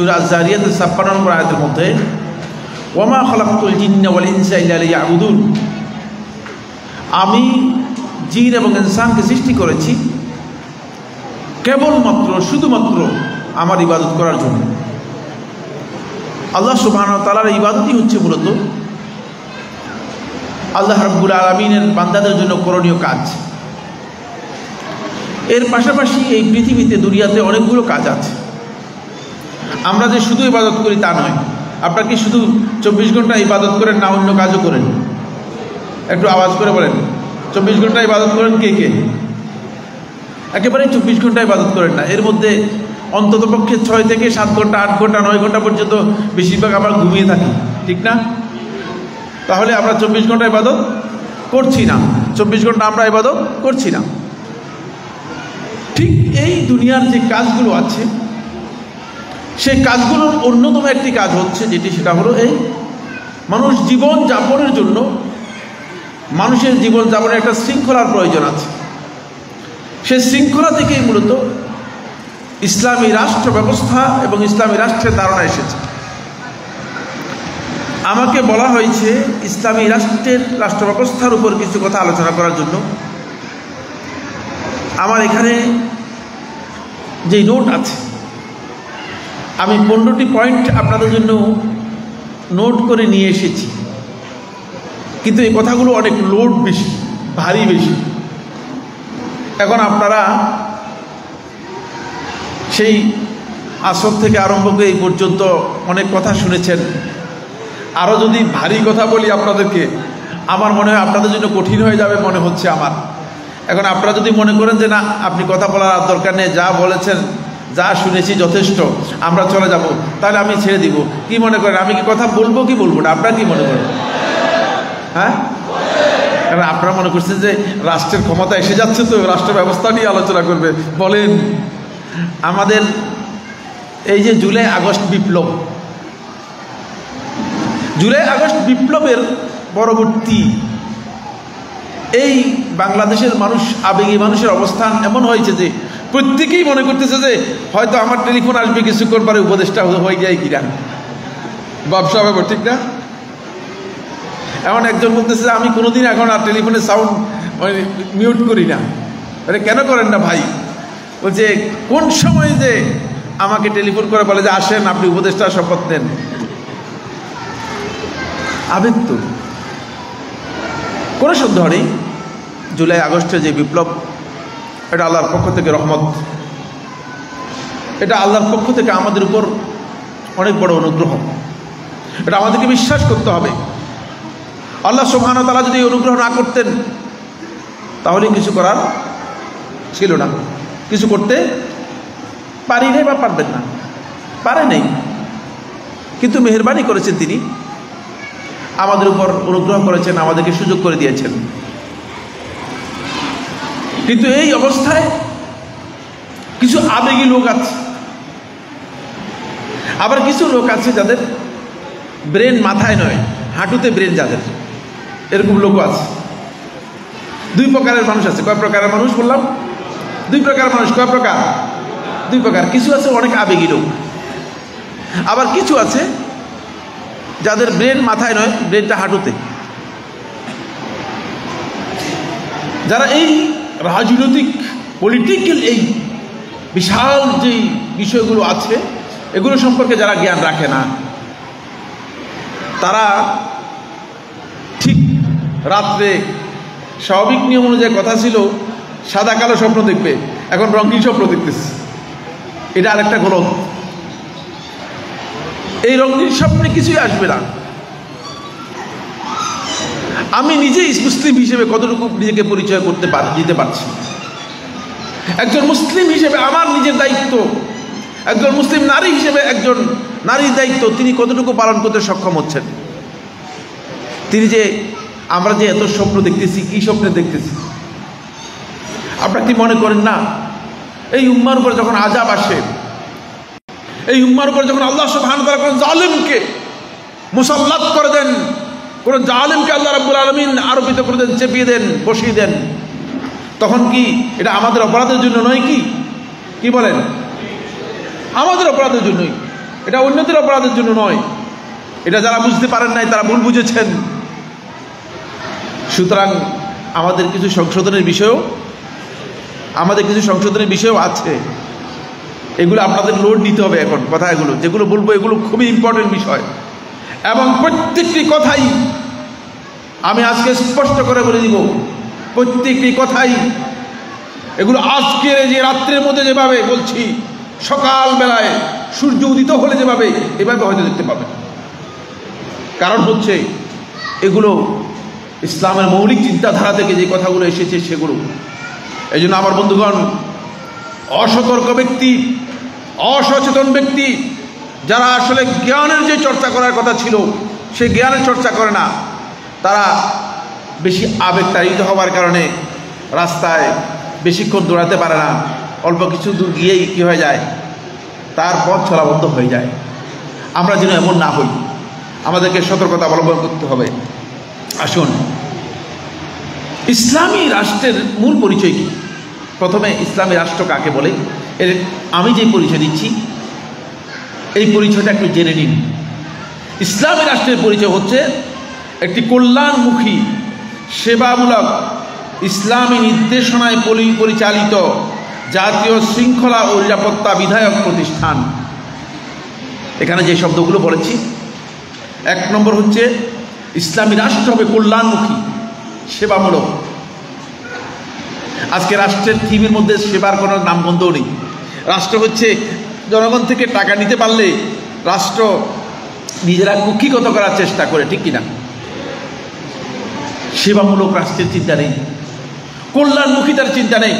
সূরা আয-যারিয়াতের ৫৬ নম্বর আয়াতের মধ্যে, ওয়ামা খালাকতুল জিন্না ওয়াল ইনসা ইল্লা লিয়াবুদুন, আমি জিন এবং ইনসানকে সৃষ্টি করেছি কেবলমাত্র শুধুমাত্র আমার ইবাদত করার জন্য। আল্লাহ সুবহানাহু ওয়া তাআলার ইবাদতই হচ্ছে মূলত আল্লাহ রাব্বুল আলামিনের বান্দাদের জন্য করণীয় কাজ। এর পাশাপাশি এই পৃথিবীতে দুনিয়াতে অনেকগুলো কাজ আছে। আমরা যে শুধু ইবাদত করি তা নয়। আপনারা কি শুধু ২৪ ঘন্টা ইবাদত করেন না অন্য কাজও করেন? একটু আওয়াজ করে বলেন, ২৪ ঘন্টা ইবাদত করেন কে কে? একেবারেই ২৪ ঘন্টা ইবাদত করেন না। এর মধ্যে অন্ততপক্ষে ৬ থেকে ৭ ঘন্টা, ৮ ঘন্টা, ৯ ঘন্টা পর্যন্ত বেশিরভাগ আমরা ঘুমিয়ে থাকি, ঠিক না? তাহলে আমরা ২৪ ঘন্টা ইবাদত করছি না, ২৪ ঘন্টা আমরা ইবাদত করছি না। ঠিক এই দুনিয়ার যে কাজগুলো আছে সেই কাজগুলোর অন্যতম একটি কাজ হচ্ছে সেটা হলো এই মানুষ জীবন যাপনের জন্য, মানুষের জীবন যাপনের একটা শৃঙ্খলার প্রয়োজন আছে। সেই শৃঙ্খলা থেকেই মূলত ইসলামী রাষ্ট্র ব্যবস্থা এবং ইসলামী রাষ্ট্রের ধারণা এসেছে। আমাকে বলা হয়েছে ইসলামী রাষ্ট্র ব্যবস্থার উপর কিছু কথা আলোচনা করার জন্য। আমার এখানে যে নোট আছে, আমি 15টি পয়েন্ট আপনাদের জন্য নোট করে নিয়ে এসেছি, কিন্তু এই কথাগুলো অনেক লোড বেশি, ভারী বেশি। এখন আপনারা সেই আসর থেকে আরম্ভ করে এই পর্যন্ত অনেক কথা শুনেছেন। আরও যদি ভারী কথা বলি আপনাদেরকে, আমার মনে হয় আপনাদের জন্য কঠিন হয়ে যাবে মনে হচ্ছে আমার। এখন আপনারা যদি মনে করেন যে না, আপনি কথা বলার দরকার নেই, যা বলেছেন যা শুনেছি যথেষ্ট, আমরা চলে যাব, তাহলে আমি ছেড়ে দিব। কি মনে করেন, আমি কি কথা বলবো কি বলবো না? আপনারা কি মনে করেন? হ্যাঁ, কারণ আপনারা মনে করছেন যে রাষ্ট্রের ক্ষমতা এসে যাচ্ছে, তো রাষ্ট্র ব্যবস্থা নিয়ে আলোচনা করবে। বলেন, আমাদের এই যে জুলাই আগস্ট বিপ্লবের পরবর্তী এই বাংলাদেশের মানুষ, আবেগী মানুষের অবস্থান এমন হয়েছে যে প্রত্যেকেই মনে করতেছে যে হয়তো আমার টেলিফোন আসবে কিছুক্ষণ পরে, উপদেষ্টা হয়ে যায় কিনা, ব্যবসা হবে, ঠিক না? এমন একজন বলতেছে যে আমি কোনোদিন এখন আর টেলিফোনের সাউন্ড মিউট করি না। আরে কেন করেন না ভাই? বলছে কোন সময় যে আমাকে টেলিফোন করে বলে যে আসেন আপনি উপদেষ্টার শপথ নেন। আবেগ তো কোনো সন্দেহ নেই, জুলাই আগস্টে যে বিপ্লব, এটা আল্লাহর পক্ষ থেকে রহমত, এটা আল্লাহর পক্ষ থেকে আমাদের উপর অনেক বড় অনুগ্রহ। এটা আমাদেরকে বিশ্বাস করতে হবে। আল্লাহ সুবহানাহু ওয়া তাআলা যদি অনুগ্রহ না করতেন তাহলে কিছু করার ছিল না, কিছু করতে পারি নাই বা পারবেন না, পারে নেই। কিন্তু মেহেরবানি করেছেন তিনি, আমাদের উপর অনুগ্রহ করেছেন, আমাদেরকে সুযোগ করে দিয়েছেন। কিন্তু এই অবস্থায় কিছু আবেগী লোক আছে, আবার কিছু লোক আছে যাদের ব্রেন মাথায় নয়, হাঁটুতে ব্রেন যাদের, এরকম লোকও আছে। দুই প্রকারের মানুষ আছে। কয় প্রকারের মানুষ বললাম? দুই প্রকারের মানুষ। কয় প্রকার? দুই প্রকার। কিছু আছে অনেক আবেগী লোক, আবার কিছু আছে যাদের ব্রেন মাথায় নয়, ব্রেনটা হাঁটুতে। যারা এই রাজনৈতিক পলিটিক্যাল এই বিশাল যে বিষয়গুলো আছে এগুলো সম্পর্কে যারা জ্ঞান রাখে না, তারা ঠিক রাত্রে স্বাভাবিক নিয়ম অনুযায়ী কথা ছিল সাদা কালো স্বপ্ন দেখবে, এখন রঙিন স্বপ্ন দেখতেছে। এটা আরেকটা গলত। এই রঙিন স্বপ্নে কিছুই আসবে না। আমি নিজেই মুসলিম হিসেবে কতটুকু নিজেকে পরিচয় দিতে পারছি, একজন মুসলিম হিসেবে আমার নিজের দায়িত্ব, একজন মুসলিম নারী হিসেবে একজন নারীর দায়িত্ব তিনি কতটুকু পালন করতে সক্ষম হচ্ছেন। তিনি যে আমরা যে এত স্বপ্ন দেখতেছি, কি স্বপ্নে দেখতেছি? আপনারা কি মনে করেন না এই উম্মার উপর যখন আযাব আসে, এই উম্মার উপর যখন আল্লাহ সুবহানাহু ওয়া তাআলা কোন জালিমকে মুসাল্লাত করে দেন, কোন জালিমকে আল্লাহ রাব্বুল আলামিন আরোপিত করে দেন, চেপিয়ে দেন, বসিয়ে দেন, তখন কি এটা আমাদের অপরাধের জন্য নয়? কি বলেন? আমাদের অপরাধের জন্যই। এটা অন্যদের অপরাধের জন্য নয়। এটা যারা বুঝতে পারেন নাই তারা ভুল বুঝেছেন। সুতরাং আমাদের কিছু সংশোধনের বিষয়ও আছে। এগুলো আপনাদের লোড নিতে হবে। এখন কথাগুলো যেগুলো বলবো এগুলো খুবই ইম্পর্টেন্ট বিষয়, এবং প্রত্যেকটি কথাই আমি আজকে স্পষ্ট করে বলে দিব। প্রত্যেকটি কথাই এগুলো আজকের যে রাত্রের মধ্যে যেভাবে বলছি, সকালবেলায় সূর্য উদিত হলে যেভাবে এভাবে হয়তো দেখতে পাবেন। কারণ হচ্ছে এগুলো ইসলামের মৌলিক চিন্তাধারা থেকে যে কথাগুলো এসেছে সেগুলো। এই জন্য আমার বন্ধুগণ, অসতর্ক ব্যক্তি, অসচেতন ব্যক্তি যারা আসলে জ্ঞানের যে চর্চা করার কথা ছিল সেই জ্ঞানের চর্চা করে না, তারা বেশি আবেগতাড়িত হওয়ার কারণে রাস্তায় বেশিক্ষণ দৌড়াতে পারে না। অল্প কিছু দূর গিয়েই কী হয়ে যায়, তার পথ চলা বন্ধ হয়ে যায়। আমরা যেন এমন না হই, আমাদেরকে সতর্কতা অবলম্বন করতে হবে। আসুন, ইসলামী রাষ্ট্রের মূল পরিচয় কি? প্রথমে ইসলামী রাষ্ট্র কাকে বলে এর আমি যে পরিচয় দিচ্ছি এই পরিচয়টা একটু জেনে নিন। ইসলামী রাষ্ট্রের পরিচয় হচ্ছে একটি কল্যাণমুখী, সেবামূলক, ইসলামী নির্দেশনায় পরিচালিত জাতীয় শৃঙ্খলা ও নিরাপত্তা বিধায়ক প্রতিষ্ঠান। এখানে যে শব্দগুলো বলেছি, 1 নম্বর হচ্ছে ইসলামী রাষ্ট্র হবে কল্যাণমুখী, সেবামূলক। আজকে রাষ্ট্রের থিমের মধ্যে সেবার কোনো নামগন্ধও নেই। রাষ্ট্র হচ্ছে জনগণ থেকে টাকা নিতে পারলে রাষ্ট্র নিজেরা কুক্ষিগত করার চেষ্টা করে, ঠিক কিনা? সেবামূলক রাষ্ট্রের চিন্তা নেই, কল্যাণমুখিতার চিন্তা নেই।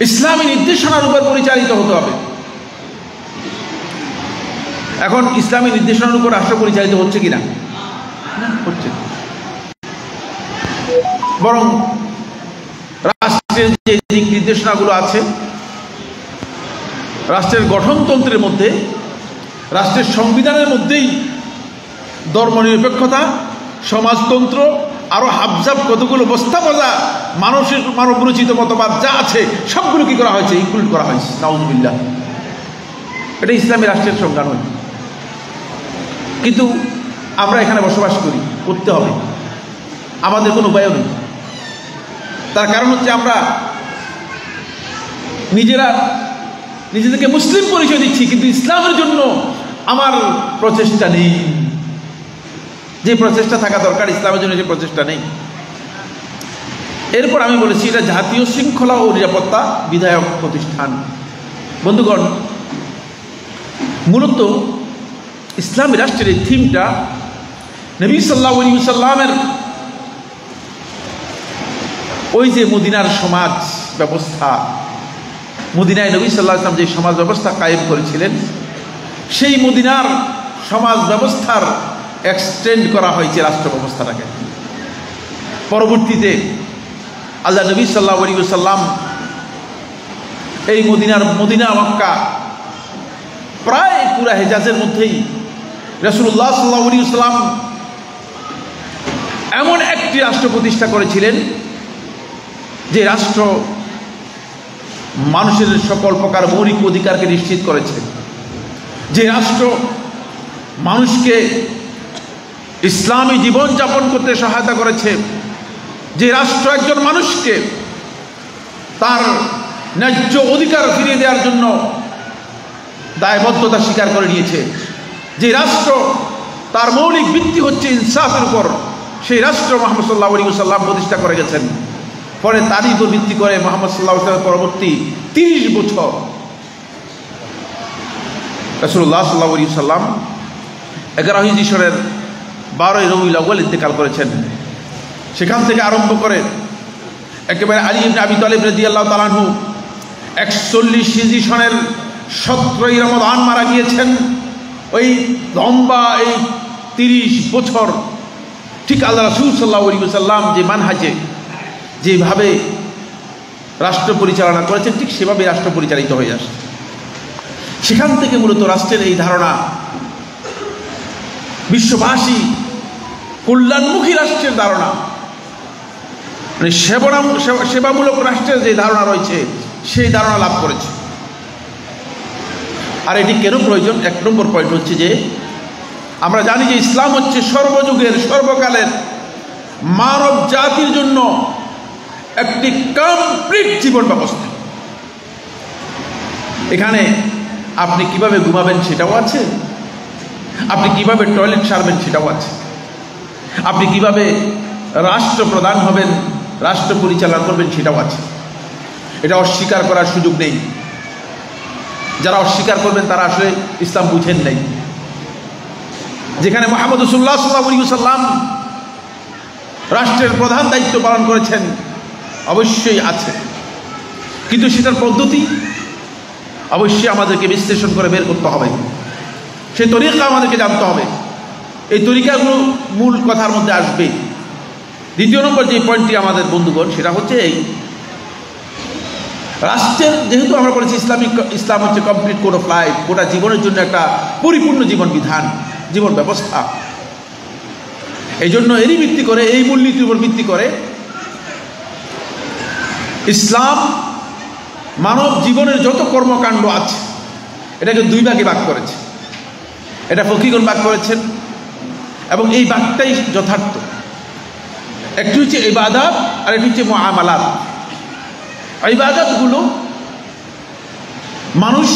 ইসলামী নির্দেশনার উপর পরিচালিত হতে হবে। এখন ইসলামী নির্দেশনার উপর রাষ্ট্র পরিচালিত হচ্ছে কিনা? হচ্ছে। বরং রাষ্ট্রের যে দিক নির্দেশনাগুলো আছে, রাষ্ট্রের গঠনতন্ত্রের মধ্যে, রাষ্ট্রের সংবিধানের মধ্যেই ধর্মনিরপেক্ষতা, সমাজতন্ত্র, আরো হাবজাব কতগুলো বস্তা বজা মানুষের মানবরচিত মতবাদ যা আছে সবগুলো কি করা হয়েছে, ইনক্লুড করা হয়েছে। নাউজুবিল্লাহ। এটা ইসলামী রাষ্ট্রের সংজ্ঞা নয়। কিন্তু আমরা এখানে বসবাস করি, করতে হবে, আমাদের কোনো উপায়ও নেই। তার কারণ হচ্ছে আমরা নিজেদেরকে মুসলিম পরিচয় দিচ্ছি, কিন্তু ইসলামের জন্য আমার প্রচেষ্টা নেই। যে প্রচেষ্টা থাকা দরকার ইসলামের জন্য, যে প্রচেষ্টা নেই। এরপর আমি বলেছি এটা জাতীয় শৃঙ্খলা ও নিরাপত্তা বিধায়ক প্রতিষ্ঠান। বন্ধুগণ, মূলত ইসলামী রাষ্ট্রের এই থিমটা নবী সাল্লাল্লাহু আলাইহি ওয়াসাল্লামের ওই যে মদিনার সমাজ ব্যবস্থা, মদিনায় নবী সাল্লাল্লাহু আলাইহি ওয়াসাল্লাম যে সমাজ ব্যবস্থা কায়েম করেছিলেন, সেই মদিনার সমাজ ব্যবস্থার এক্সটেন্ড করা হয়েছে রাষ্ট্র ব্যবস্থাটাকে। পরবর্তীতে আল্লাহ নবী সাল্লাল্লাহু আলাইহি ওয়াসাল্লাম এই মদিনা মক্কা প্রায় পুরা হেজাজের মধ্যেই রাসূলুল্লাহ সাল্লাল্লাহু আলাইহি ওয়াসাল্লাম এমন একটি রাষ্ট্র প্রতিষ্ঠা করেছিলেন যে রাষ্ট্র মানুষের সকল প্রকার মৌলিক অধিকারকে নিশ্চিত করেছে, যে রাষ্ট্র মানুষকে ইসলামী জীবন যাপন করতে সহায়তা করেছে, যে রাষ্ট্র একজন মানুষকে তার ন্যায্য অধিকার ফিরিয়ে দেওয়ার জন্য দায়বদ্ধতা স্বীকার করে নিয়েছে, যে রাষ্ট্র তার মৌলিক ভিত্তি হচ্ছে ইনসাফের উপর, সেই রাষ্ট্র মুহাম্মদ সাল্লাল্লাহু আলাইহি ওয়াসাল্লাম প্রতিষ্ঠা করে গেছেন। পরে তারই উপর ভিত্তি করে মুহাম্মদ সাল্লাল্লাহু আলাইহি ওয়াসাল্লাম পরবর্তী 30 বছর রাসূলুল্লাহ সাল্লাল্লাহু আলাইহি ওয়াসাল্লাম 11 হিজরি সনের 12 রবিউল আউয়াল ইন্তেকাল করেছেন। সেখান থেকে আরম্ভ করে একেবারে আলী ইবনে আবি তালিব রাদিয়াল্লাহু তাআলা আনহু 41 হিজরি সনের 17 রমাদান মারা গিয়েছেন। ওই লম্বা এই 30 বছর ঠিক আল্লাহ রাসূল সাল্লাল্লাহু আলাইহি ওয়াসাল্লাম যে মানহাজে যেভাবে রাষ্ট্র পরিচালনা করেছেন ঠিক সেভাবে রাষ্ট্র পরিচালিত হয়ে আসছে। সেখান থেকে মূলত রাষ্ট্রের এই ধারণা, বিশ্ববাসী কল্যাণমুখী রাষ্ট্রের ধারণা, মানে সেবামূলক রাষ্ট্রের যে ধারণা রয়েছে সেই ধারণা লাভ করেছে। আর এটি কেন প্রয়োজন? 1 নম্বর পয়েন্ট হচ্ছে যে আমরা জানি যে ইসলাম হচ্ছে সর্বযুগের সর্বকালের মানব জাতির জন্য একটি কমপ্লিট জীবন ব্যবস্থা। এখানে আপনি কিভাবে ঘুমাবেন সেটাও আছে, আপনি কিভাবে টয়লেট সারবেন সেটাও আছে, আপনি কিভাবে রাষ্ট্রপ্রধান হবেন, রাষ্ট্র পরিচালনা করবেন সেটাও আছে। এটা অস্বীকার করার সুযোগ নেই। যারা অস্বীকার করবেন তারা আসলে ইসলাম বুঝেন নাই। যেখানে মুহাম্মদ রাসূলুল্লাহ সাল্লাল্লাহু আলাইহি ওয়াসাল্লাম রাষ্ট্রের প্রধান দায়িত্ব পালন করেছেন, অবশ্যই আছে, কিন্তু সেটার পদ্ধতি অবশ্যই আমাদেরকে বিশ্লেষণ করে বের করতে হবে। সেই তরিকা আমাদেরকে জানতে হবে। এই তরিকাগুলো মূল কথার মধ্যে আসবে। দ্বিতীয় নম্বর যে পয়েন্টটি আমাদের বন্ধুগণ, সেটা হচ্ছে এই রাষ্ট্রের, যেহেতু আমরা বলেছি ইসলাম হচ্ছে কমপ্লিট কোড অফ লাইফ, গোটা জীবনের জন্য একটা পরিপূর্ণ জীবন বিধান, জীবন ব্যবস্থা। এই জন্য এরই ভিত্তি করে, এই মূলনীতির উপর ভিত্তি করে ইসলাম মানব জীবনের যত কর্মকাণ্ড আছে এটাকে 2 ভাগে ভাগ করেছে। এটা ফকিগণ ভাগ করেছেন এবং এই ভাগটাই যথার্থ। একটি হচ্ছে ইবাদত আর একটি হচ্ছে মুআমালাত। ইবাদতগুলো মানুষ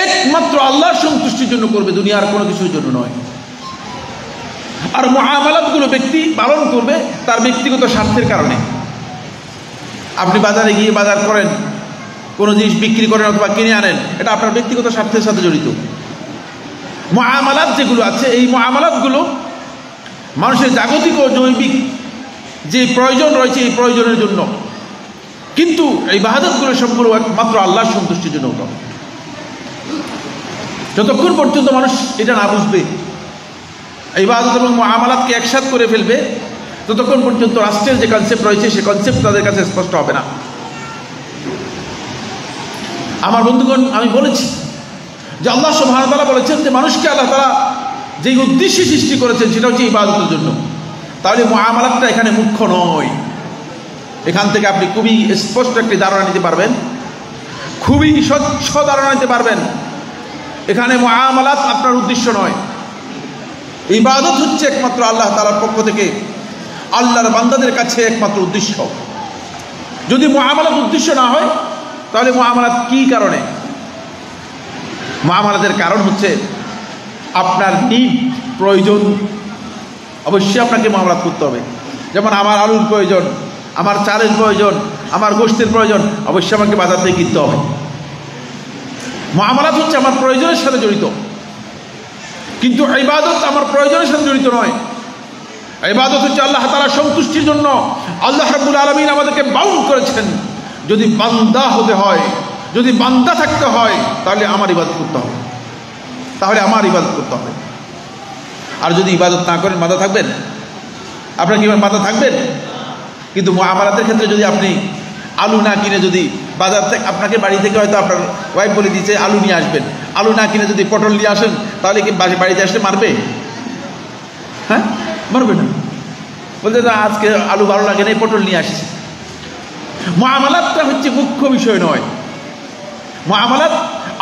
একমাত্র আল্লাহর সন্তুষ্টির জন্য করবে, দুনিয়ার কোনো কিছুর জন্য নয়। আর মুআমালাতগুলো ব্যক্তি পালন করবে তার ব্যক্তিগত স্বার্থের কারণে। আপনি বাজারে গিয়ে বাজার করেন, কোনো জিনিস বিক্রি করেন অথবা কিনে আনেন, এটা আপনার ব্যক্তিগত স্বার্থের সাথে জড়িত। মুআমালাত যেগুলো আছে, এই মুআমালাতগুলো মানুষের জাগতিক ও জৈবিক যে প্রয়োজন রয়েছে এই প্রয়োজনের জন্য, কিন্তু এই ইবাদতগুলো সবগুলো একমাত্র আল্লাহর সন্তুষ্টির জন্য হতো। যতক্ষণ পর্যন্ত মানুষ এটা না বুঝবে, ইবাদত এবং মুআমালাতকে একসাথে করে ফেলবে, ততক্ষণ পর্যন্ত রাষ্ট্রের যে কনসেপ্ট রয়েছে সেই কনসেপ্ট তাদের কাছে স্পষ্ট হবে না। আমার বন্ধুগণ, আমি বলেছি যে আল্লাহ সুবহানাহু ওয়া তাআলা বলেছেন যে মানুষকে আল্লাহ তাআলা যেই উদ্দেশ্যে সৃষ্টি করেছেন সেটা হচ্ছে ইবাদতের জন্য। তাহলে মুআমালাতটা এখানে মুখ্য নয়। এখান থেকে আপনি খুবই স্পষ্ট একটি ধারণা নিতে পারবেন, খুবই স্বচ্ছ ধারণা নিতে পারবেন। এখানে মুআমালাত আপনার উদ্দেশ্য নয়, ইবাদত হচ্ছে একমাত্র আল্লাহ তাআলার পক্ষ থেকে আল্লাহর বান্দাদের কাছে একমাত্র উদ্দেশ্য। যদি মুআমালাত উদ্দেশ্য না হয় তাহলে মুআমালাত কি কারণে? মুআমালাতের কারণ হচ্ছে আপনার নিড, প্রয়োজন। অবশ্যই আপনাকে মুআমালাত করতে হবে। যেমন আমার আলুর প্রয়োজন, আমার চালের প্রয়োজন, আমার গোশতের প্রয়োজন, অবশ্যই আমাকে বাজার থেকে কিনতে হবে। মুআমালাত হচ্ছে আমার প্রয়োজনের সাথে জড়িত, কিন্তু ইবাদত আমার প্রয়োজনের সাথে জড়িত নয়। ইবাদত হচ্ছে আল্লাহ তাআলার সন্তুষ্টির জন্য। আল্লাহ রাব্বুল আলামিন আমাদেরকে বাউন্ড করেছেন, যদি বান্দা হতে হয়, যদি বান্দা থাকতে হয়, তাহলে আমার ইবাদত করতে হবে, তাহলে আমার ইবাদত করতে হবে। আর যদি ইবাদত না করেন বান্দা থাকবেন? আপনার কি বান্দা থাকবেন? কিন্তু মুআমালাতের ক্ষেত্রে যদি আপনি আলু না কিনে, যদি বাজার থেকে আপনাকে বাড়ি থেকে হয়তো আপনার ওয়াইফ বলে দিয়েছে আলু নিয়ে আসবেন, আলু না কিনে যদি পটল নিয়ে আসেন, তাহলে কি বাড়িতে আসলে মারবে? হ্যাঁ, মারবে না। বলতে না, আজকে আলু ভালো লাগে না, পটল নিয়ে আসছে। মুআমালাতটা হচ্ছে মুখ্য বিষয় নয়। মুআমালাত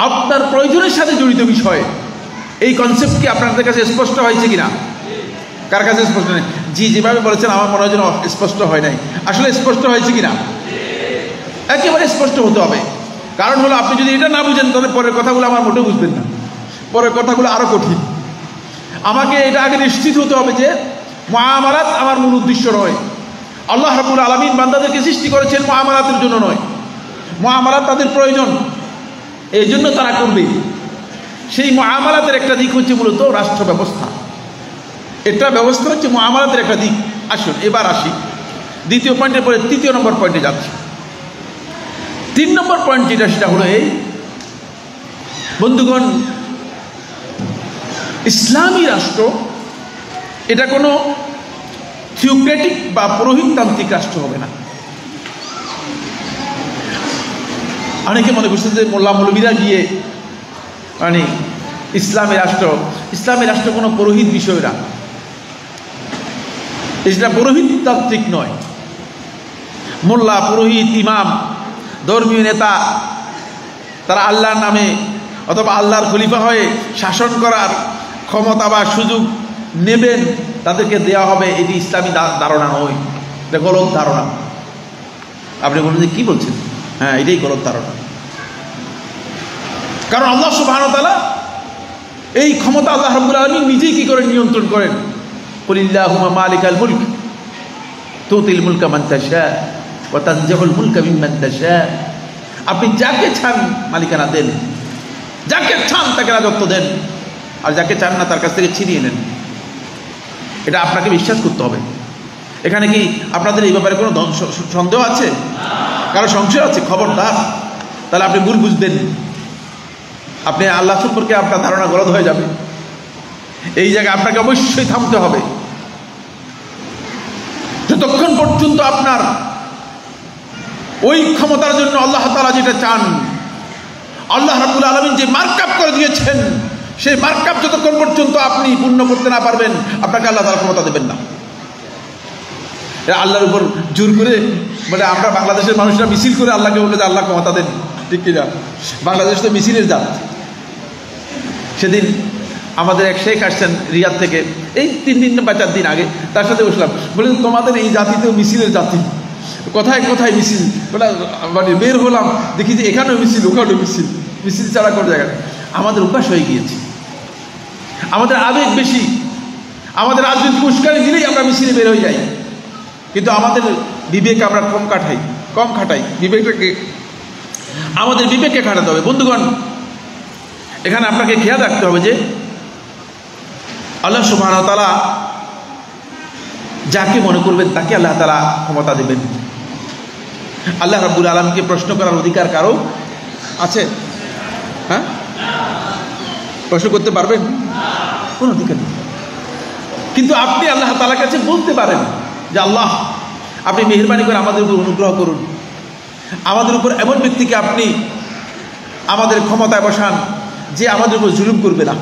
আপনার প্রয়োজনের সাথে জড়িত বিষয়। এই কনসেপ্ট কি আপনাদের কাছে স্পষ্ট হয়েছে কিনা? কার কাছে স্পষ্ট নেই? জি, যেভাবে বলেছেন আমার মনে হয় যেন স্পষ্ট হয় নাই। আসলে স্পষ্ট হয়েছে কিনা? একেবারে স্পষ্ট হতে হবে। কারণ হলো, আপনি যদি এটা না বুঝেন তাহলে পরের কথাগুলো আমার মোটেও বুঝবেন না, পরের কথাগুলো আরো কঠিন। আমাকে এটা আগে নিশ্চিত হতে হবে যে মুআমালাত আমার মূল উদ্দেশ্য নয়। আল্লাহ রাব্বুল আলামিন বান্দাদেরকে সৃষ্টি করেছেন মুআমালাতের জন্য নয়। মুআমালাত তাদের প্রয়োজন, এই জন্য তারা করবে। সেই মুআমালাতের একটা দিক হচ্ছে মূলত রাষ্ট্র ব্যবস্থা। এটা ব্যবস্থা হচ্ছে মুআমালাতের একটা দিক। আসুন এবার আসি দ্বিতীয় পয়েন্টের পরে 3 নম্বর পয়েন্টে যাচ্ছি। 3 নম্বর পয়েন্ট যেটা, সেটা হলো এই বন্ধুগণ, ইসলামী রাষ্ট্র এটা কোনো থিওক্রেটিক বা পুরোহিততান্ত্রিক রাষ্ট্র হবে না। অনেকে মনে করছেন যে মোল্লা মৌলবীরা গিয়ে মানে ইসলামী রাষ্ট্র কোনো পুরোহিত বিষয় না, এটা পুরোহিততান্ত্রিক নয়। মোল্লা, পুরোহিত, ইমাম, ধর্মীয় নেতা, তারা আল্লাহর নামে অথবা আল্লাহর খলিফা হয়ে শাসন করার ক্ষমতা বা সুযোগ নেবেন, তাদেরকে দেওয়া হবে, এটি ইসলামী ধারণা নয়, এটা গলত ধারণা। আপনি বলবেন যে কি বলছেন? হ্যাঁ, এটাই গলত ধারণা। কারণ আল্লাহ সুবহানাহু ওয়া তাআলা এই ক্ষমতা আল্লাহ রাব্বুল আলামিন নিজেই কি করে নিয়ন্ত্রণ করেন? কুলিল্লাহুম্মা মালিকাল মুলক তুতিল মুলকা মান তাশা ওয়া তানজিউল মুলকা মিম্মান তাশা। আপনি যাকে চান মালিকানা দেন, যাকে চান তাকে রাজত্ব দেন, আর যাকে চান না তার কাছ থেকে ছিনিয়ে নেন। এটা আপনাকে বিশ্বাস করতে হবে। এখানে কি আপনাদের এই ব্যাপারে কোনো সন্দেহ আছে? কারো সংশয় আছে? খবরদার, তাহলে আপনি ভুল বুঝবেন, আপনি আল্লাহ সম্পর্কে আপনার ধারণা গলদ হয়ে যাবে। এই জায়গায় আপনাকে অবশ্যই থামতে হবে। যতক্ষণ পর্যন্ত আপনার ওই ক্ষমতার জন্য আল্লাহ তাআলা যেটা চান, আল্লাহ রাব্বুল আলামিন যে মার্কআপ করে দিয়েছেন, সেই মার্কআপ যতক্ষণ পর্যন্ত আপনি পূর্ণ করতে না পারবেন, আপনাকে আল্লাহ তাআলা ক্ষমতা দেবেন না। আল্লাহর উপর জোর করে, মানে আমরা বাংলাদেশের মানুষরা মিছিল করে আল্লাহকে বলে যে আল্লাহ ক্ষমতা দেন, ঠিক কিনা? বাংলাদেশ তো মিছিলের জাত। সেদিন আমাদের এক শেখ আসছেন রিয়াদ থেকে, এই 3 দিন বা 4 দিন আগে, তার সাথে বসলাম। বললেন তোমাদের এই জাতিতেও মিছিলের জাতি, কোথায় কোথায় মিছিল। মানে বের হলাম, দেখি যে এখানেও মিছিল, ওখানেও মিছিল, মিছিল ছাড়া কোনো জায়গায়। আমাদের অভ্যাস হয়ে গিয়েছে, আমাদের আবেগ বেশি, আমাদের রাজনৈতিক উস্কানি দিলেই আমরা মিছিলে বের হয়ে যাই। কিন্তু আমাদের বিবেক আমরা কম খাটাই। বিবেকটাকে, আমাদের বিবেককে খাটাতে হবে। বন্ধুগণ, এখানে আপনাকে খেয়াল রাখতে হবে যে আল্লাহ সুবহানাহু ওয়া তাআলা যাকে মনে করবেন তাকে আল্লাহ তাআলা ক্ষমতা দেবেন। আল্লাহ রাব্বুল আলামিনকে প্রশ্ন করার অধিকার কারো আছে? হ্যাঁ, প্রশ্ন করতে পারবেন? কোন অধিকার নেই। কিন্তু আপনি আল্লাহ তাআলার কাছে বলতে পারেন যে আল্লাহ, আপনি মেহেরবানি করে আমাদের উপর অনুগ্রহ করুন, আমাদের উপর এমন ব্যক্তিকে আপনি আমাদের ক্ষমতায় বসান যে আমাদের উপর জুলুম করবে না,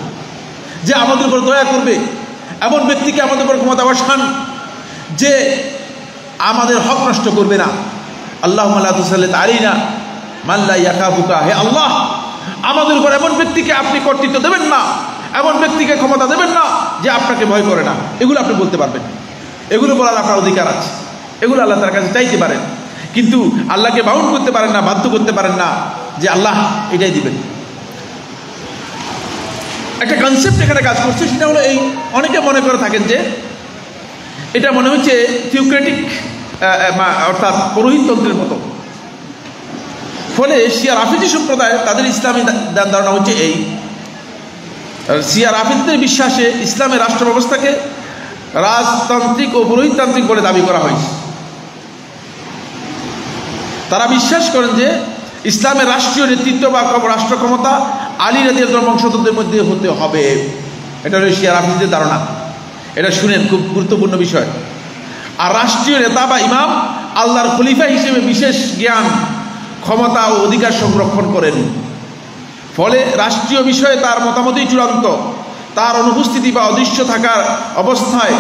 যে আমাদের উপর দয়া করবে। এমন ব্যক্তিকে আমাদের উপর ক্ষমতা বসান যে আমাদের হক নষ্ট করবে না। আল্লাহুম্মা লা তুসাল্লিত আলাইনা মান লা ইয়াখাফুকা। হে আল্লাহ, আমাদের উপর এমন ব্যক্তিকে আপনি কর্তৃত্ব দেবেন না, এমন ব্যক্তিকে ক্ষমতা দেবেন না যে আপনাকে ভয় করে না। এগুলো আপনি বলতে পারবেন, এগুলো বলার আপনার অধিকার আছে, এগুলো আল্লাহ তার কাছে চাইতে পারেন। কিন্তু আল্লাহকে বাউন্ড করতে পারেন না, বাধ্য করতে পারেন না যে আল্লাহ এটাই দিবেন। একটা কনসেপ্ট এখানে কাজ করছে, সেটা হলো এই, অনেকে মনে করে থাকেন যে এটা মনে হচ্ছে থিওক্রেটিক, অর্থাৎ পুরোহিততন্ত্রের মতো। ফলে শিয়া রাফিজি সম্প্রদায়, তাদের ইসলামী ধারণা হচ্ছে এই, শিয়া রাফিজিদের বিশ্বাসে ইসলামের রাষ্ট্র ব্যবস্থাকে রাজতান্ত্রিক ও পুরোহিততান্ত্রিক বলে দাবি করা হয়েছে। তারা বিশ্বাস করেন যে ইসলামের রাষ্ট্রীয় নেতৃত্ব বা রাষ্ট্র ক্ষমতা আলী রাদিয়াল্লাহু আনহু বংশধরদের মধ্যে হতে হবে। এটা হলো শিয়া রাফিজিদের ধারণা। এটা শুনেন, খুব গুরুত্বপূর্ণ বিষয়। আর রাষ্ট্রীয় নেতা বা ইমাম আল্লাহর খলিফা হিসেবে বিশেষ জ্ঞান, ক্ষমতা ও অধিকার সংরক্ষণ করেন। ফলে রাষ্ট্রীয় বিষয়ে তার মতামতই চূড়ান্ত। তার অনুপস্থিতি বা অদৃশ্য থাকার অবস্থায়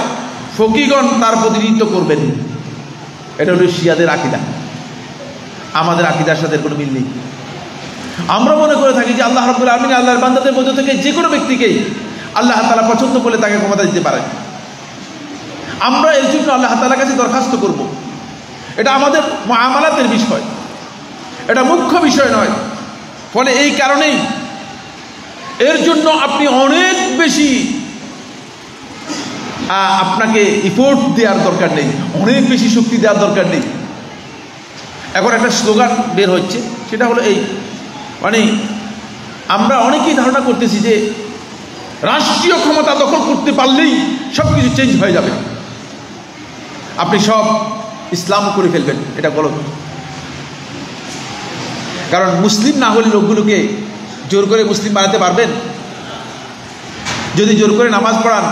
ফকিগণ তার প্রতিনিধিত্ব করবেন। এটা হলো শিয়াদের আকীদা। আমাদের আকীদার সাথে কোনো মিল নেই। আমরা মনে করে থাকি যে আল্লাহ রাব্বুল আলামিন আল্লাহর বান্দাদের মধ্য থেকে যে কোনো ব্যক্তিকেই আল্লাহ তাআলা পছন্দ করলে তাকে ক্ষমতা দিতে পারেন। আমরা এর জন্য আল্লাহ তাআলার কাছে দরখাস্ত করব। এটা আমাদের মুআমালাতের বিষয়, এটা মুখ্য বিষয় নয়। ফলে এই কারণেই এর জন্য আপনি অনেক বেশি আপনাকে ইফোর্ট দেওয়ার দরকার নেই, অনেক বেশি শক্তি দেওয়ার দরকার নেই। এখন একটা স্লোগান বের হচ্ছে, সেটা হলো এই, মানে আমরা অনেকেই ধারণা করতেছি যে রাষ্ট্রীয় ক্ষমতা দখল করতে পারলেই সব কিছু চেঞ্জ হয়ে যাবে, আপনি সব ইসলাম করে ফেলবেন। এটা গলত। কারণ মুসলিম না হলে লোকগুলোকে জোর করে মুসলিম বানাতে পারবেন? যদি জোর করে নামাজ পড়ান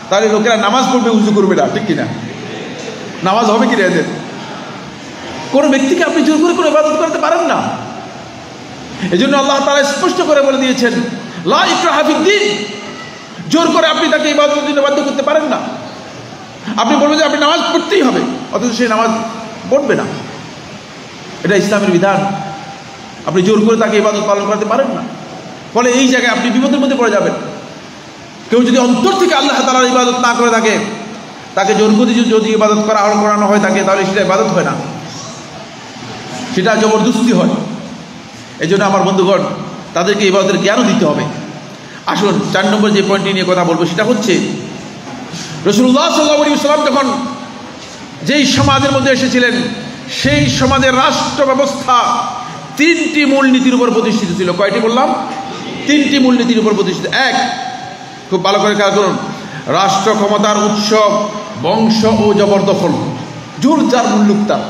তাহলে লোকেরা নামাজ পড়বে, উজু করবে না, ঠিক কিনা? নামাজ হবে কিনা এদের? কোনো ব্যক্তিকে আপনি জোর করে কোনো ইবাদত করতে পারেন না। এই জন্য আল্লাহ তাআলা স্পষ্ট করে বলে দিয়েছেন, লা ইকরাহা ফিদ্দীন। জোর করে আপনি তাকে ইবাদতের জন্য বাধ্য করতে পারেন না। আপনি বলবেন যে আপনি নামাজ পড়তেই হবে, অথচ সেই নামাজ পড়বে না। এটা ইসলামের বিধান। আপনি জোর করে তাকে ইবাদত পালন করতে পারেন না। ফলে এই জায়গায় আপনি বিপদের মধ্যে পড়ে যাবেন। কেউ যদি অন্তর থেকে আল্লাহ তাআলার ইবাদত না করে থাকে, তাকে জোর করে যদি ইবাদত করানো হয় থাকে, তাহলে সেটা ইবাদত হয় না, সেটা জবরদস্তি হয়। এই জন্য আমার বন্ধুগণ, তাদেরকে ইবাদতের জ্ঞানও দিতে হবে। আসুন 4 নম্বর যে পয়েন্টটি নিয়ে কথা বলবো সেটা হচ্ছে, রাসূলুল্লাহ সাল্লাল্লাহু আলাইহি ওয়াসাল্লাম যখন যেই সমাজের মধ্যে এসেছিলেন, সেই সমাজের রাষ্ট্র ব্যবস্থা 3টি মূলনীতির উপর প্রতিষ্ঠিত ছিল। কয়টি বললাম? 3টি মূলনীতির উপর প্রতিষ্ঠিত। এক, খুব ভালো করে খেয়াল করুন, রাষ্ট্র ক্ষমতার উৎস বংশ ও জবরদখল, জোর যার মুল্লুক তার।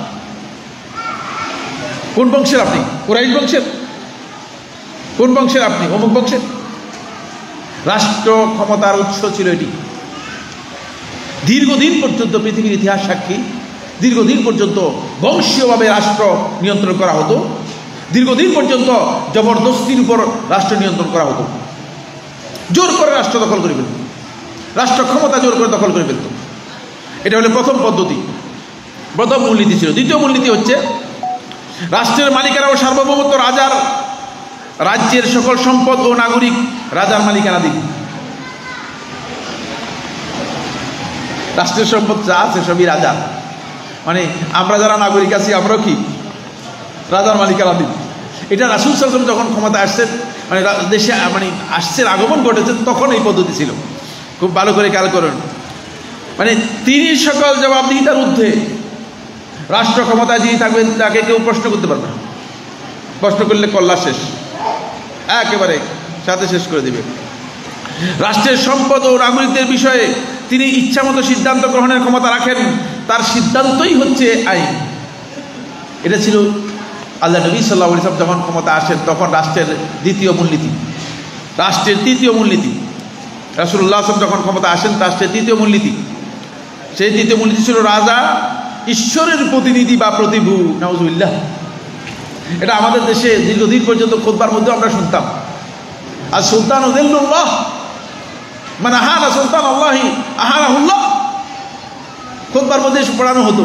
কোন বংশের আপনি? কুরাইশ বংশের? কোন বংশের আপনি? অমুক বংশের। রাষ্ট্র ক্ষমতার উৎস ছিল এটি। দীর্ঘদিন পর্যন্ত পৃথিবীর ইতিহাস সাক্ষী, দীর্ঘদিন পর্যন্ত বংশীয়ভাবে রাষ্ট্র নিয়ন্ত্রণ করা হতো, দীর্ঘদিন পর্যন্ত জবরদস্তির উপর রাষ্ট্র নিয়ন্ত্রণ করা হতো, জোর করে রাষ্ট্র দখল করে ফেলত, রাষ্ট্র ক্ষমতা জোর করে দখল করে ফেলত। এটা হলো প্রথম পদ্ধতি, প্রথম মূলনীতি ছিল। দ্বিতীয় মূলনীতি হচ্ছে, রাষ্ট্রের মালিকানা ও সার্বভৌমত্ব রাজার, রাজ্যের সকল সম্পদ ও নাগরিক রাজার মালিকানাধীন। রাষ্ট্রের সম্পদ যা আছে সবই রাজা, মানে আমরা যারা নাগরিক আছি আমরাও কি রাজার মালিকানাধীন। এটা রাসূল সাল্লাল্লাহু আলাইহি ওয়াসাল্লাম যখন ক্ষমতা আসছেন, মানে দেশে মানে আসছেন, আগমন ঘটেছেন, তখন এই পদ্ধতি ছিল। খুব ভালো করে খেয়াল করুন, মানে তিনি সকল জবাবদিহিতার ঊর্ধ্বে। রাষ্ট্র ক্ষমতায় যিনি থাকবেন তাকে কেউ প্রশ্ন করতে পারবে না, প্রশ্ন করলে কল্লা শেষ, একেবারে সাথে শেষ করে দেবে। রাষ্ট্রের সম্পদ ও নাগরিকদের বিষয়ে তিনি ইচ্ছামতো সিদ্ধান্ত গ্রহণের ক্ষমতা রাখেন, তার সিদ্ধান্তই হচ্ছে আইন। এটা ছিল আল্লাহ নবী সাল্লাল্লাহু আলাইহি ওয়াসাল্লাম যখন ক্ষমতা আসেন, তখন রাষ্ট্রের দ্বিতীয় মূলনীতি, রাষ্ট্রের তৃতীয় মূলনীতি। রাসূলুল্লাহ সাল্লাল্লাহু আলাইহি ওয়াসাল্লাম যখন ক্ষমতা আসেন, রাষ্ট্রের তৃতীয় মূলনীতি, সেই তৃতীয় মূলনীতি ছিল রাজা ঈশ্বরের প্রতিনিধি বা প্রতিভু। নাউজুবিল্লাহ। এটা আমাদের দেশে দীর্ঘদিন পর্যন্ত খুতবার মধ্যে আমরা শুনতাম, আর সুলতান উযিল্লুল্লাহ মানে আহানা সুলতান আল্লাহি আহানাহুল্লাহ, খুতবার মধ্যে পড়ানো হতো।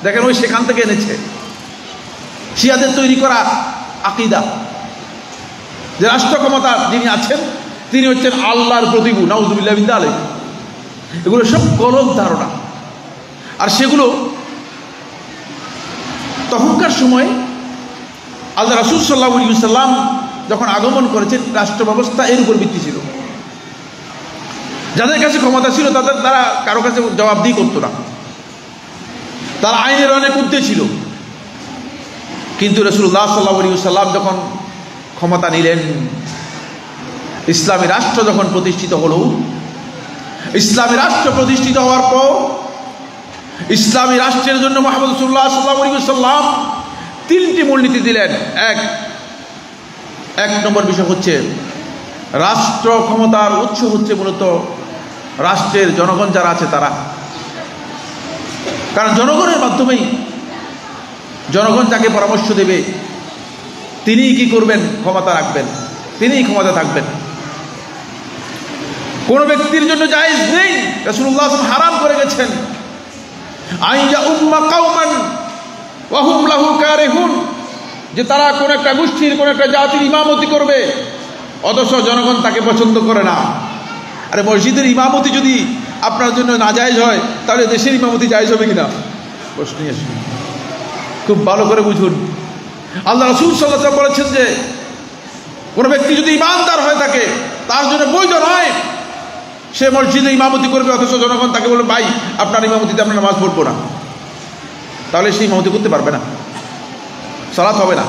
দেখেন, ওই সেখান থেকে এনেছে শিয়াদের তৈরি করা আকীদা, যে রাষ্ট্র ক্ষমতা যিনি আছেন তিনি হচ্ছেন আল্লাহর প্রতিভু। নাউজুবিল্লাহ মিন যালিক। এগুলো সব গলত ধারণা। আর সেগুলো তখনকার সময় আল্লাহ রাসূল সাল্লাল্লাহু আলাইহি ওয়াসাল্লাম যখন আগমন করেছেন, রাষ্ট্র ব্যবস্থা এর উপর ভিত্তি ছিল। যাদের কাছে ক্ষমতা ছিল তারা কারো কাছে জবাবদিহি করতো না, তারা আইনের অনেক ঊর্ধ্বে ছিল। কিন্তু রাসূলুল্লাহ সাল্লাল্লাহু আলাইহি ওয়াসাল্লাম যখন ক্ষমতা নিলেন, ইসলামী রাষ্ট্র যখন প্রতিষ্ঠিত হলো, ইসলামী রাষ্ট্র প্রতিষ্ঠিত হওয়ার পর ইসলামী রাষ্ট্রের জন্য মুহাম্মদ রাসূলুল্লাহ সাল্লাল্লাহু আলাইহি ওয়াসাল্লাম 3টি মূলনীতি দিলেন। এক নম্বর বিষয় হচ্ছে, রাষ্ট্র ক্ষমতার উৎস হচ্ছে মূলত রাষ্ট্রের জনগণ যারা আছে তারা। কারণ জনগণের মাধ্যমেই, জনগণ যাকে পরামর্শ দেবে তিনিই কি করবেন, ক্ষমতা রাখবেন, তিনিই ক্ষমতা থাকবেন। কোন ব্যক্তির জন্য জায়েজ নেই, রাসূলুল্লাহ সাল্লাল্লাহু আলাইহি ওয়াসাল্লাম হারাম করে গেছেন, আইয়া উম্মা কাওমান ওয়া হুম লাহু কারিহুন, যে তারা কোন একটা গোষ্ঠীর, কোন একটা জাতির ইমামতি করবে, অথচ জনগণ তাকে পছন্দ করে না। আরে মসজিদের ইমামতি যদি আপনার জন্য নাজায়েজ হয়, তাহলে দেশের ইমামতি জায়েজ হবে কিনা প্রশ্নই আসে। খুব ভালো করে বুঝুন, আল্লাহ রাসূল সাল্লাল্লাহু আলাইহি ওয়াসাল্লাম বলেছেন যে কোন ব্যক্তি যদি ইমানদার হয়ে থাকে, তার জন্য বৈধ নয় সে মসজিদে ইমামতি করবে, অথচ জনগণ তাকে বলবে ভাই আপনার ইমামতিতে আমরা নামাজ পড়বো না, তাহলে সে ইমামতি করতে পারবে না, সালাত হবে না।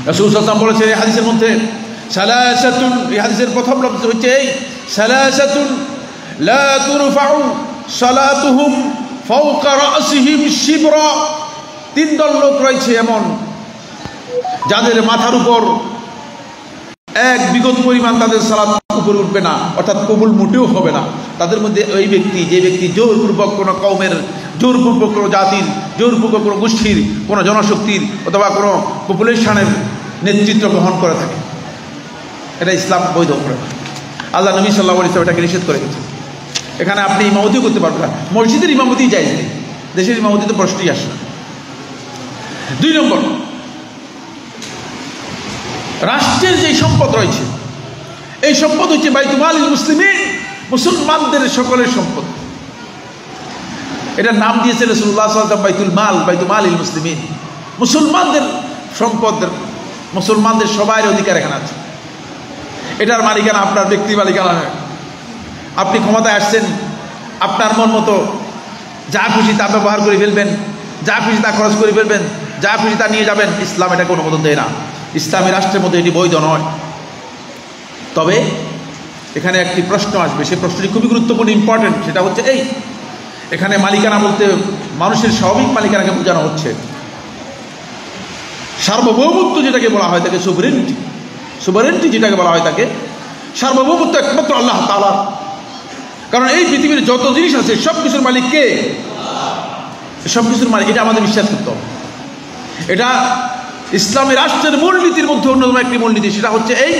রাসূল সাল্লাল্লাহু আলাইহি ওয়াসাল্লাম বলেছেন এই হাদিসের মধ্যে, সালাসাতুন, এই হাদিসের প্রথম লফজ হচ্ছে এই সালাসাতুন লা তুরফাউ সালাতুহুম ফাওকা রাসিহিম শিবরা। 3 দল লোক রয়েছে এমন, যাদের মাথার উপর এক বিগত পরিমাণ তাদের সালাত উপরে উঠবে না, অর্থাৎ কবুল মোটেও হবে না। তাদের মধ্যে ওই ব্যক্তি, যে ব্যক্তি জোরপূর্বক কোনো কওমের, জোরপূর্বক কোনো জাতির, জোরপূর্বক কোনো গোষ্ঠীর, কোনো জনশক্তির অথবা কোনো পপুলেশনের নেতৃত্ব গ্রহণ করে থাকে, এটা ইসলাম বৈধ করে। আল্লাহ নবী সাল্লাল্লাহু আলাইহি ওয়াসাল্লাম এটাকে নিষেধ করে গেছেন। এখানে আপনি ইমামতিও করতে পারবেন না, মসজিদের ইমামতি জায়েজ নেই, দেশের ইমামতিতে প্রশ্নই আসে না। 2 নম্বর, রাষ্ট্রের যে সম্পদ রয়েছে, এই সম্পদ হচ্ছে বাইতুল মালিল মুসলিমিন, মুসলমানদের সকলের সম্পদ। এটার নাম দিয়েছে রাসূলুল্লাহ সাল্লাল্লাহু আলাইহি ওয়াসাল্লাম বাইতুল মালিল মুসলিমিন, মুসলমানদের সম্পদ, মুসলমানদের সবার অধিকার এখানে আছে। এটার মালিকানা আপনার ব্যক্তি মালিকানা নয়। আপনি ক্ষমতায় আসছেন, আপনার মন মতো যা খুশি তা ব্যবহার করে ফেলবেন, যা খুশি তা খরচ করে ফেলবেন, যা খুশি তা নিয়ে যাবেন। ইসলাম এটাকে অনুমোদন দেয় না। ইসলামী রাষ্ট্রের মধ্যে এটি বৈধ নয়। তবে এখানে একটি প্রশ্ন আসবে, সেই প্রশ্নটি খুবই গুরুত্বপূর্ণ, ইম্পর্টেন্ট। সেটা হচ্ছে এই, এখানে মালিকানা বলতে মানুষের স্বাভাবিক মালিকানাকে বোঝানো হচ্ছে। সার্বভৌমত্ব যেটাকে বলা হয় তাকে সুভারেন্টি যেটাকে বলা হয় তাকে সার্বভৌমত্ব একমাত্র আল্লাহ তাআলার। কারণ এই পৃথিবীর যত জিনিস আছে সব কিছুর মালিক কে? সব কিছুর মালিক। এটা আমাদের বিশ্বাস করতে হবে। এটা ইসলামী রাষ্ট্রের মূলনীতির মধ্যে অন্যতম একটি মূলনীতি। সেটা হচ্ছে এই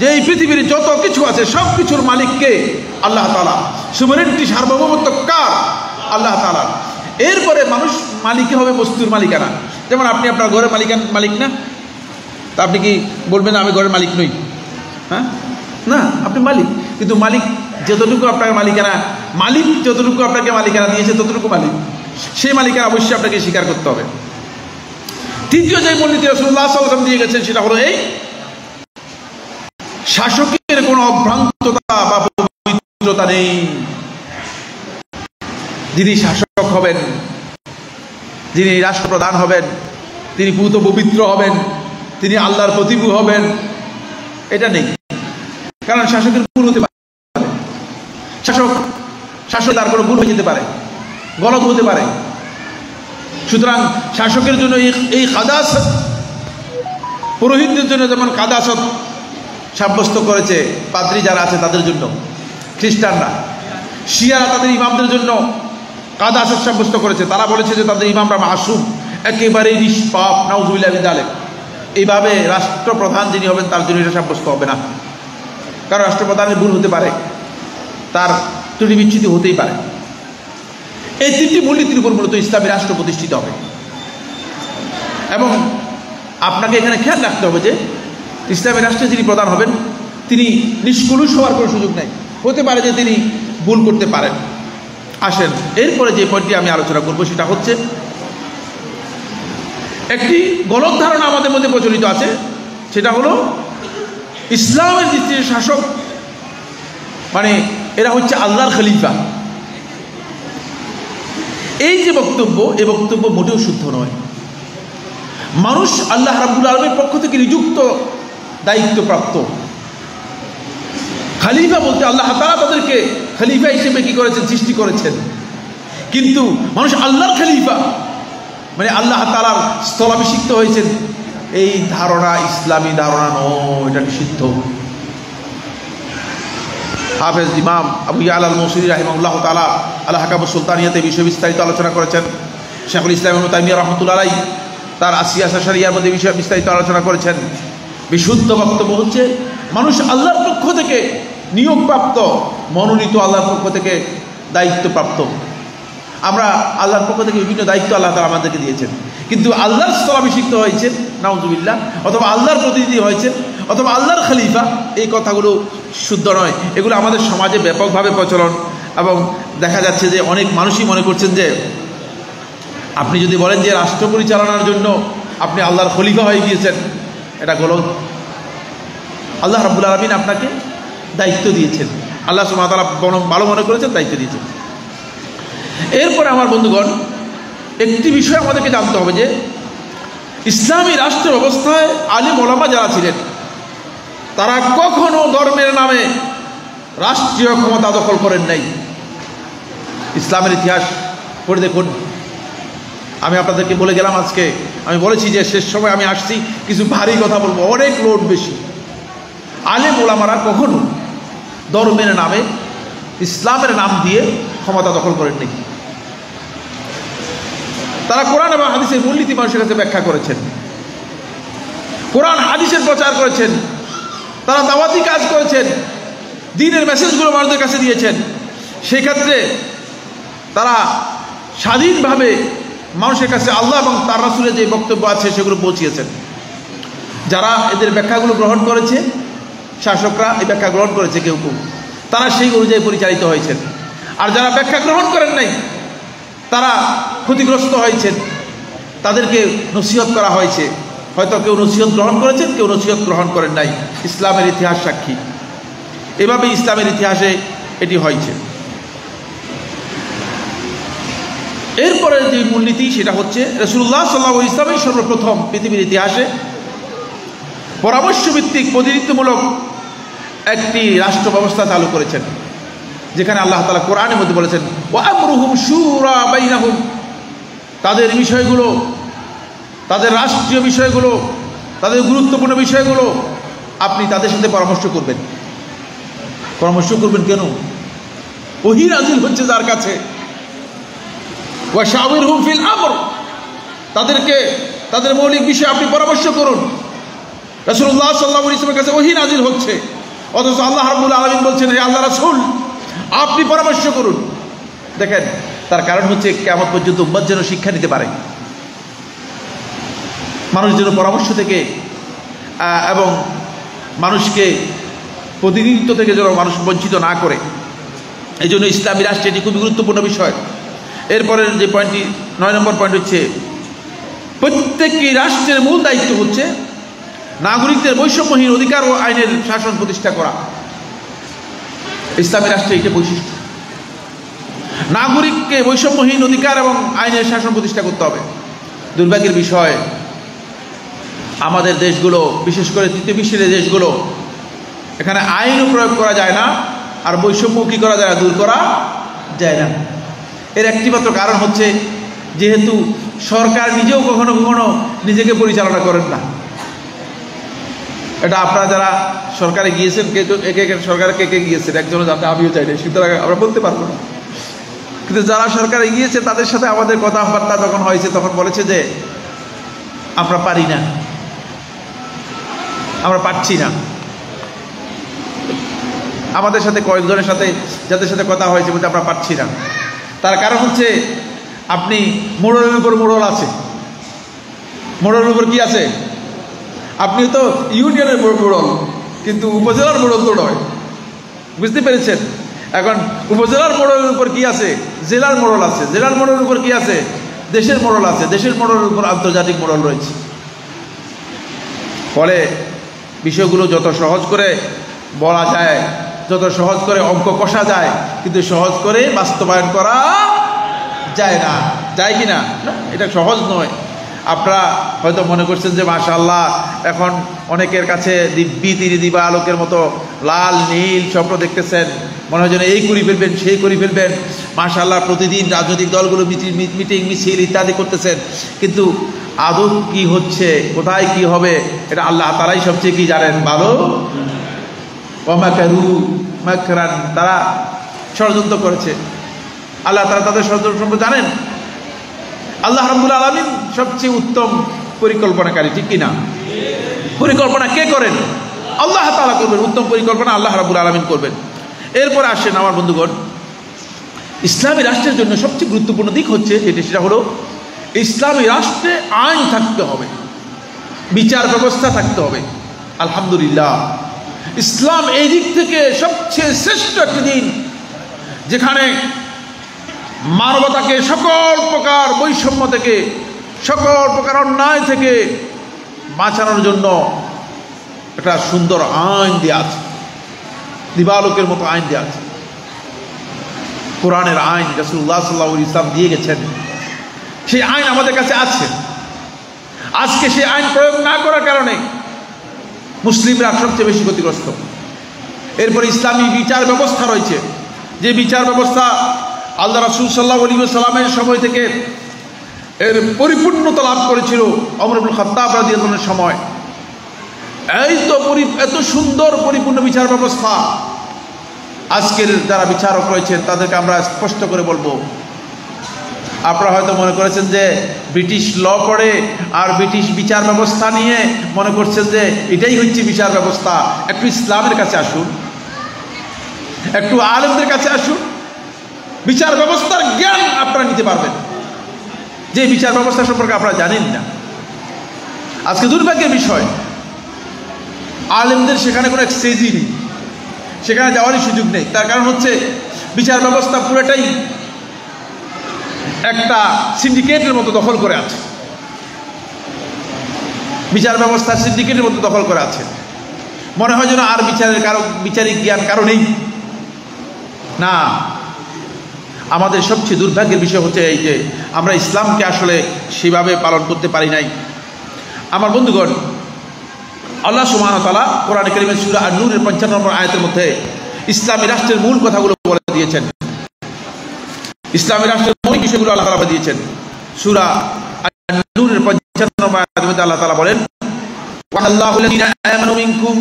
যে এই পৃথিবীর যত কিছু আছে সব কিছুর মালিক কে? আল্লাহ তাআলা। সুভারেন্টি, সার্বভৌমত্ব কার? আল্লাহ তাআলা। এরপরে মানুষ মালিক হবে বস্তুর মালিকানা। যেমন আপনি আপনার ঘরের মালিক না, তা আপনি কি বলবেন আমি ঘরের মালিক নই? হ্যাঁ, না, আপনি মালিক। কিন্তু মালিক যতটুকু আপনাকে মালিকানা দিয়েছে ততটুকু মালিক, সেই মালিকানা অবশ্যই আপনাকে স্বীকার করতে হবে। তৃতীয় যে মূলনীতি রাসূলুল্লাহ সাল্লাল্লাহু আলাইহি ওয়াসাল্লাম দিয়ে গেছেন সেটা হলো এই, শাসকের কোনো অভ্রান্ততা বা পবিত্রতা নেই। যিনি শাসক হবেন, যিনি রাষ্ট্রপ্রধান হবেন, তিনি পূত পবিত্র হবেন, তিনি আল্লাহর প্রতিভূ হবেন, এটা নেই। কারণ শাসকের ভুল হতে পারে, শাসক তার কোনো ভুল হয়ে যেতে পারে, গলত হতে পারে। সুতরাং শাসকের জন্য এই কাদাসত, পুরোহিতদের জন্য যেমন কাদাসত সাব্যস্ত করেছে পাদ্রী যারা আছে তাদের জন্য, খ্রিস্টানরা, শিয়ারা তাদের ইমামদের জন্য কাদাসত সাব্যস্ত করেছে। তারা বলেছে যে তাদের ইমামরা মাসুম, একেবারেই নিষ্পাপ, নাউযুবিল্লাহি মিন যালিক। এইভাবে রাষ্ট্রপ্রধান যিনি হবেন তার জন্য এটা সাব্যস্ত হবে না। কারণ রাষ্ট্রপ্রধানের ভুল হতে পারে, তার ত্রুটি বিচ্যুতি হতেই পারে। এই তিনটি মূলনীতির উপর মূলত ইসলামী রাষ্ট্র প্রতিষ্ঠিত হবে। এবং আপনাকে এখানে খেয়াল রাখতে হবে যে ইসলামী রাষ্ট্রে যিনি প্রধান হবেন তিনি নিষ্কলুষ হওয়ার কোনো সুযোগ নেই। হতে পারে যে তিনি ভুল করতে পারেন। আসেন, এরপরে যে পয়েন্টটি আমি আলোচনা করব সেটা হচ্ছে, একটি গলত ধারণা আমাদের মধ্যে প্রচলিত আছে। সেটা হলো ইসলামের যে শাসক মানে এরা হচ্ছে আল্লাহর খলিফা। এই যে বক্তব্য, এই বক্তব্য মোটেও শুদ্ধ নয়। মানুষ আল্লাহ রাব্বুল আলামিনের পক্ষ থেকে নিযুক্ত, দায়িত্বপ্রাপ্ত। খলিফা বলতে আল্লাহ তাআলা তাদেরকে খলিফা হিসেবে কি করেছেন? সৃষ্টি করেছেন। কিন্তু মানুষ আল্লাহর খলিফা মানে আল্লাহ তাআলার স্থলাভিষিক্ত হয়েছেন, এই ধারণা ইসলামী ধারণা নয়, এটা নিষিদ্ধ। হাফেজ ইমাম আবু ইয়ালা আল মৌসুলী রাহিমাহুল্লাহ তাআলা আল আহকামুস সুলতানিয়াতে বিষয়ে বিস্তারিত আলোচনা করেছেন। শেখুল ইসলাম ইবনে তাইমিয়া রাহমাতুল্লাহ আলাইহি তার আসিয়াসা শরিয়ার মধ্যে বিষয়ে বিস্তারিত আলোচনা করেছেন। বিশুদ্ধ বক্তব্য হচ্ছে মানুষ আল্লাহর পক্ষ থেকে নিয়োগপ্রাপ্ত, মনোনীত, আল্লাহর পক্ষ থেকে দায়িত্বপ্রাপ্ত। আমরা আল্লাহর পক্ষ থেকে বিভিন্ন দায়িত্ব আল্লাহ তাআলা আমাদেরকে দিয়েছেন, কিন্তু আল্লাহর স্থলাভিষিক্ত হয়েছে নাউযুবিল্লাহ, অথবা আল্লাহর প্রতিনিধি হয়েছে, অথবা আল্লাহর খলিফা, এই কথাগুলো শুদ্ধ নয়। এগুলো আমাদের সমাজে ব্যাপকভাবে প্রচলন, এবং দেখা যাচ্ছে যে অনেক মানুষই মনে করছেন যে আপনি যদি বলেন যে রাষ্ট্র পরিচালনার জন্য আপনি আল্লাহর খলিফা হয়ে গিয়েছেন, এটা গলত। আল্লাহ রাব্বুল আলামিন আপনাকে দায়িত্ব দিয়েছেন, আল্লাহ সুবহানাহু ওয়া তাআলা ভালো মনে করেছেন, দায়িত্ব দিয়েছেন। এরপরে আমার বন্ধুগণ, একটি বিষয় আমাদেরকে জানতে হবে যে ইসলামী রাষ্ট্র ব্যবস্থায় আলেম ওলামা যারা ছিলেন তারা কখনো ধর্মের নামে রাষ্ট্রীয় ক্ষমতা দখল করেন নাই। ইসলামের ইতিহাস পড়ে দেখুন। আমি আপনাদেরকে বলে গেলাম, আজকে আমি বলেছি যে শেষ সময় আমি আসছি কিছু ভারী কথা বলবো, অনেক লোড বেশি। আলেম ওলামারা কখনো ধর্মের নামে, ইসলামের নাম দিয়ে ক্ষমতা দখল করেন নাই। তারা কোরআন এবং হাদিসের মূলনীতি মানুষের কাছে ব্যাখ্যা করেছেন, কোরআন হাদিসের প্রচার করেছেন, তারা দাওয়াতি কাজ করেছেন, দ্বীনের মেসেজগুলো মানুষদের কাছে দিয়েছেন। সেক্ষেত্রে তারা স্বাধীনভাবে মানুষের কাছে আল্লাহ এবং তার রাসূলের যে বক্তব্য আছে সেগুলো পৌঁছিয়েছেন। যারা এদের ব্যাখ্যাগুলো গ্রহণ করেছে, শাসকরা এই ব্যাখ্যা গ্রহণ করেছে, কেউ কেউ তারা সেই অনুযায়ী পরিচালিত হয়েছেন। আর যারা ব্যাখ্যা গ্রহণ করেন নাই, তারা ক্ষতিগ্রস্ত হয়েছেন, তাদেরকে নসিহত করা হয়েছে। হয়তো কেউ নসিহত গ্রহণ করেছেন, কেউ নসিহত গ্রহণ করেন নাই। ইসলামের ইতিহাস সাক্ষী, এভাবেই ইসলামের ইতিহাসে এটি হয়েছে। এরপরে যে মূলনীতি সেটা হচ্ছে রাসূলুল্লাহ সাল্লাল্লাহু আলাইহি ওয়াসাল্লাম সর্বপ্রথম পৃথিবীর ইতিহাসে পরামর্শভিত্তিক প্রতিনিধিত্বমূলক একটি রাষ্ট্র ব্যবস্থা চালু করেছেন, যেখানে আল্লাহ তাআলা কোরআনের মধ্যে বলেছেন ওয়া আমরুহুম শুরা বাইনাহুম, তাদের বিষয়গুলো, তাদের রাষ্ট্রীয় বিষয়গুলো, তাদের গুরুত্বপূর্ণ বিষয়গুলো আপনি তাদের সাথে পরামর্শ করবেন। পরামর্শ করবেন কেন? ওহী নাযিল হচ্ছে যার কাছে। ওয়া শাওয়িরহুম ফিল আমর, তাদেরকে তাদের মৌলিক বিষয়ে আপনি পরামর্শ করুন। রাসূলুল্লাহ সাল্লাল্লাহু আলাইহি ওয়াসাল্লামের কাছে ওহী নাযিল হচ্ছে, অথচ আল্লাহ রাব্বুল আলামিন বলছেন হে আল্লাহ রাসূল আপনি পরামর্শ করুন। দেখেন, তার কারণ হচ্ছে কিয়ামত পর্যন্ত উম্মত যেন শিক্ষা নিতে পারে, মানুষ যেন পরামর্শ থেকে এবং মানুষকে প্রতিনিধিত্ব থেকে যেন মানুষ বঞ্চিত না করে। এই জন্য ইসলামী রাষ্ট্রে এটি খুবই গুরুত্বপূর্ণ বিষয়। এরপরের যে পয়েন্টটি 9 নম্বর পয়েন্ট হচ্ছে, প্রত্যেকটি রাষ্ট্রের মূল দায়িত্ব হচ্ছে নাগরিকদের বৈষম্যহীন অধিকার ও আইনের শাসন প্রতিষ্ঠা করা। ইসলামী রাষ্ট্রে এটা বৈশিষ্ট্য, নাগরিককে বৈষম্যহীন অধিকার এবং আইনের শাসন প্রতিষ্ঠা করতে হবে। দুর্ভাগ্যের বিষয়, আমাদের দেশগুলো, বিশেষ করে তৃতীয় বিশ্বের দেশগুলো, এখানে আইনও প্রয়োগ করা যায় না, আর বৈষম্য কি করা যায় না, দূর করা যায় না। এর একটিমাত্র কারণ হচ্ছে যেহেতু সরকার নিজেও কখনো কখনো নিজেকে পরিচালনা করেন না। এটা আপনারা যারা সরকারে গিয়েছেন, সরকারে কে কে গিয়েছেন, একজনও জানতে আমিও চাই না, সুতরাং আমরা বলতে পারবো না। কিন্তু যারা সরকারে গিয়েছে তাদের সাথে আমাদের কথাবার্তা যখন হয়েছে তখন বলেছে যে আমরা পারি না, আমরা পারছি না। আমাদের সাথে কয়েকজনের সাথে যাদের সাথে কথা হয়েছে বলতে আমরা পারছি না। তার কারণ হচ্ছে আপনি মোড়লের উপর মোড়ল আছে, মোড়লের উপর কি আছে? আপনি তো ইউনিয়নের মোড়ল, কিন্তু উপজেলার মোড়ল তো নয়, বুঝতে পেরেছেন? এখন উপজেলার মোড়লের উপর কি আছে? জেলার মোড়ল আছে। জেলার মোড়লের উপর কি আছে? দেশের মোড়ল আছে। দেশের মোড়লের উপর আন্তর্জাতিক মোড়ল রয়েছে। ফলে বিষয়গুলো যত সহজ করে বলা যায়, যত সহজ করে অঙ্ক কষা যায়, কিন্তু সহজ করে বাস্তবায়ন করা যায় না। যায় কি না? এটা সহজ নয়। আপনারা হয়তো মনে করছেন যে মাশাআল্লাহ এখন অনেকের কাছে দিব্যি তিনি দিবা আলোকের মতো লাল নীল স্বপ্ন দেখতেছেন, মনে হয় যেন এই করে ফেলবেন সেই করে ফেলবেন। মাশাআল্লাহ প্রতিদিন রাজনৈতিক দলগুলো মিটিং মিছিল ইত্যাদি করতেছেন, কিন্তু আদৌ কি হচ্ছে, কোথায় কি হবে, এটা আল্লাহ তাআলাই সবচেয়ে কি জানেন ভালো। ওয়া মাকারু মাকরান, তারা ষড়যন্ত্র করেছে, আল্লাহ তাআলা তাদের ষড়যন্ত্র সম্পর্কে জানেন। আল্লাহ রাব্বুল আলামিন সবচেয়ে উত্তম পরিকল্পনাকারী, ঠিক কিনা? পরিকল্পনা কে করেন? আল্লাহ তাআলা করবেন। উত্তম পরিকল্পনা আল্লাহ রাব্বুল আলামিন করবেন। এরপরে আসেন আমার বন্ধুগণ, ইসলামী রাষ্ট্রের জন্য সবচেয়ে গুরুত্বপূর্ণ দিক হচ্ছে সেটা হলো ইসলামী রাষ্ট্রে আইন থাকতে হবে, বিচার ব্যবস্থা থাকতে হবে। আলহামদুলিল্লাহ, ইসলাম এই দিক থেকে সবচেয়ে শ্রেষ্ঠ একটি দিন, যেখানে মানবতাকে সকল প্রকার বৈষম্য থেকে, সকল প্রকার অন্যায় থেকে বাঁচানোর জন্য একটা সুন্দর আইন দেওয়া আছে, দিবালোকের মতো আইন দেওয়া আছে। কোরআনের আইন রাসূলুল্লাহ সাল্লাল্লাহু আলাইহি ওয়াসাল্লাম দিয়ে গেছেন, সেই আইন আমাদের কাছে আছে। আজকে সেই আইন প্রয়োগ না করার কারণে মুসলিমরা সবচেয়ে বেশি ক্ষতিগ্রস্ত। এরপরে ইসলামী বিচার ব্যবস্থা রয়েছে, যে বিচার ব্যবস্থা আল্লাহ রাসূল সাল্লাল্লাহু আলাইহি ওয়াসাল্লামের সময় থেকে এর পরিপূর্ণতা লাভ করেছিল ওমর ইবনে খাত্তাব রাদিয়াল্লাহু আনহুর সময়। এই তো এত সুন্দর পরিপূর্ণ বিচার ব্যবস্থা, আজকের যারা বিচারক রয়েছেন তাদেরকে আমরা স্পষ্ট করে বলবো, আপনারা হয়তো মনে করেছেন যে ব্রিটিশ ল পড়ে আর ব্রিটিশ বিচার ব্যবস্থা নিয়ে মনে করছেন যে এটাই হচ্ছে বিচার ব্যবস্থা। একটু ইসলামের কাছে আসুন, একটু আলেমদের কাছে আসুন, বিচার ব্যবস্থার জ্ঞান আপনারা নিতে পারবেন, যে বিচার ব্যবস্থা সম্পর্কে আপনারা জানেন না। আজকে দুর্ভাগ্যের বিষয়, আলেমদের সেখানে কোনো এক্সচেঞ্জই নেই, সেখানে যাওয়ারই সুযোগ নেই। তার কারণ হচ্ছে বিচার ব্যবস্থা পুরোটাই একটা সিন্ডিকেটের মতো দখল করে আছে, বিচার ব্যবস্থা সিন্ডিকেটের মতো দখল করে আছে। মনে হয় যেন আর বিচারিক জ্ঞান কারো নেই। না, আমাদের সবচেয়ে দুর্ভাগ্যের বিষয় হচ্ছে এই যে আমরা ইসলামকে আসলে সেভাবে পালন করতে পারি নাই। আমার বন্ধুগণ, আল্লাহ সুবহানাহু ওয়া তাআলা কোরআনে কারীমের সূরা আন-নূরের ৫৫ নম্বর আয়াতের মধ্যে ইসলামী রাষ্ট্রের মূল কথাগুলো বলে দিয়েছেন। ইসলামী রাষ্ট্রের মূল বিষয়গুলো আল্লাহ তাআলা দিয়েছেন। সূরা আন-নূরের ৫৫ নম্বর আয়াতের মধ্যে আল্লাহ তাআলা বলেন, ওয়াল্লাহুল্লাযীনা আমানু মিনকুম,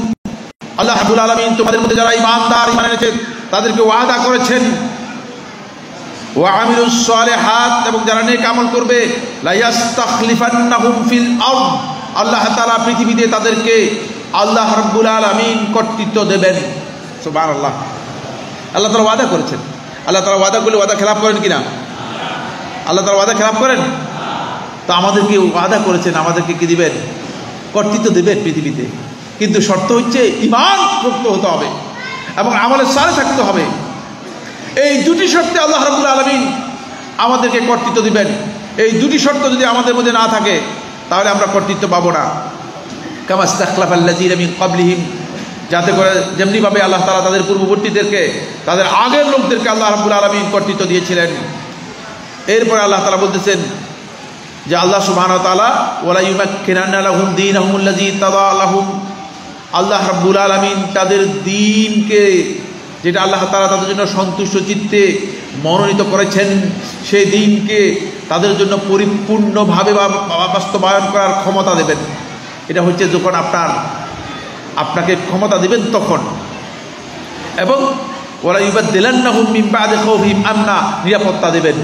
আল্লাহ রাব্বুল আলামিন তোমাদের মধ্যে যারা ঈমানদার, ঈমান এনেছে তাদেরকে ওয়াদা করেছেন, ওয়া আমিলুস সালিহাত, এবং যারা নেক আমল করবে, লা ইস্তাখলিফান্নাহুম ফিল আরদ, আল্লাহ তাআলা পৃথিবীতে তাদেরকে আল্লাহ রাব্বুল আলামিন কর্তৃত্ব দেবেন। সুবহানাল্লাহ। আল্লাহ তাআলা ওয়াদা করেছেন। আল্লাহ তাআলা ওয়াদা করলে ওয়াদা খেলাফ করেন কিনা? আল্লাহ তাআলা ওয়াদা খেলাফ করেন? তো আমাদেরকে ওয়াদা করেছেন, আমাদেরকে কি দিবেন? কর্তৃত্ব দেবেন পৃথিবীতে। কিন্তু শর্ত হচ্ছে ঈমান পোক্ত হতে হবে এবং আমলে সালেহ থাকতে হবে। এই দুটি শর্তে আল্লাহ রাব্বুল আলামিন আমাদেরকে কর্তৃত্ব দিবেন। এই দুটি শর্ত যদি আমাদের মধ্যে না থাকে তাহলে আমরা কর্তৃত্ব পাবো না। কামা ইস্তাখলাফাল্লাযীনা মিন ক্বাবলিহিম, যাতে করে যেমনিভাবে আল্লাহ তাআলা তাদের পূর্ববর্তীদেরকে, তাদের আগের লোকদেরকে আল্লাহ রাব্বুল আলামিন কর্তৃত্ব দিয়েছিলেন। এরপরে আল্লাহ তাআলা বলতেছেন যে আল্লাহ সুবহানাহু ওয়া তাআলা ওয়ালা ইউমাক্কিনান্না লাহুম দীনাহুমুল্লাযী তাদা লাহুম, আল্লাহ রাব্বুল আলামিন তাদের দ্বীনকে, যেটা আল্লাহ তাআলা তাদের জন্য সন্তুষ্ট চিত্তে মনোনীত করেছেন, সেই দ্বীনকে তাদের জন্য পরিপূর্ণভাবে বাস্তবায়ন করার ক্ষমতা দেবেন। এটা হচ্ছে যখন আপনাকে ক্ষমতা দিবেন তখন। এবং ওয়ালা ইউবাদদিলান্নাহুম মিন বা'দি খাউফিহিম আমনা, নিরাপত্তা দেবেন।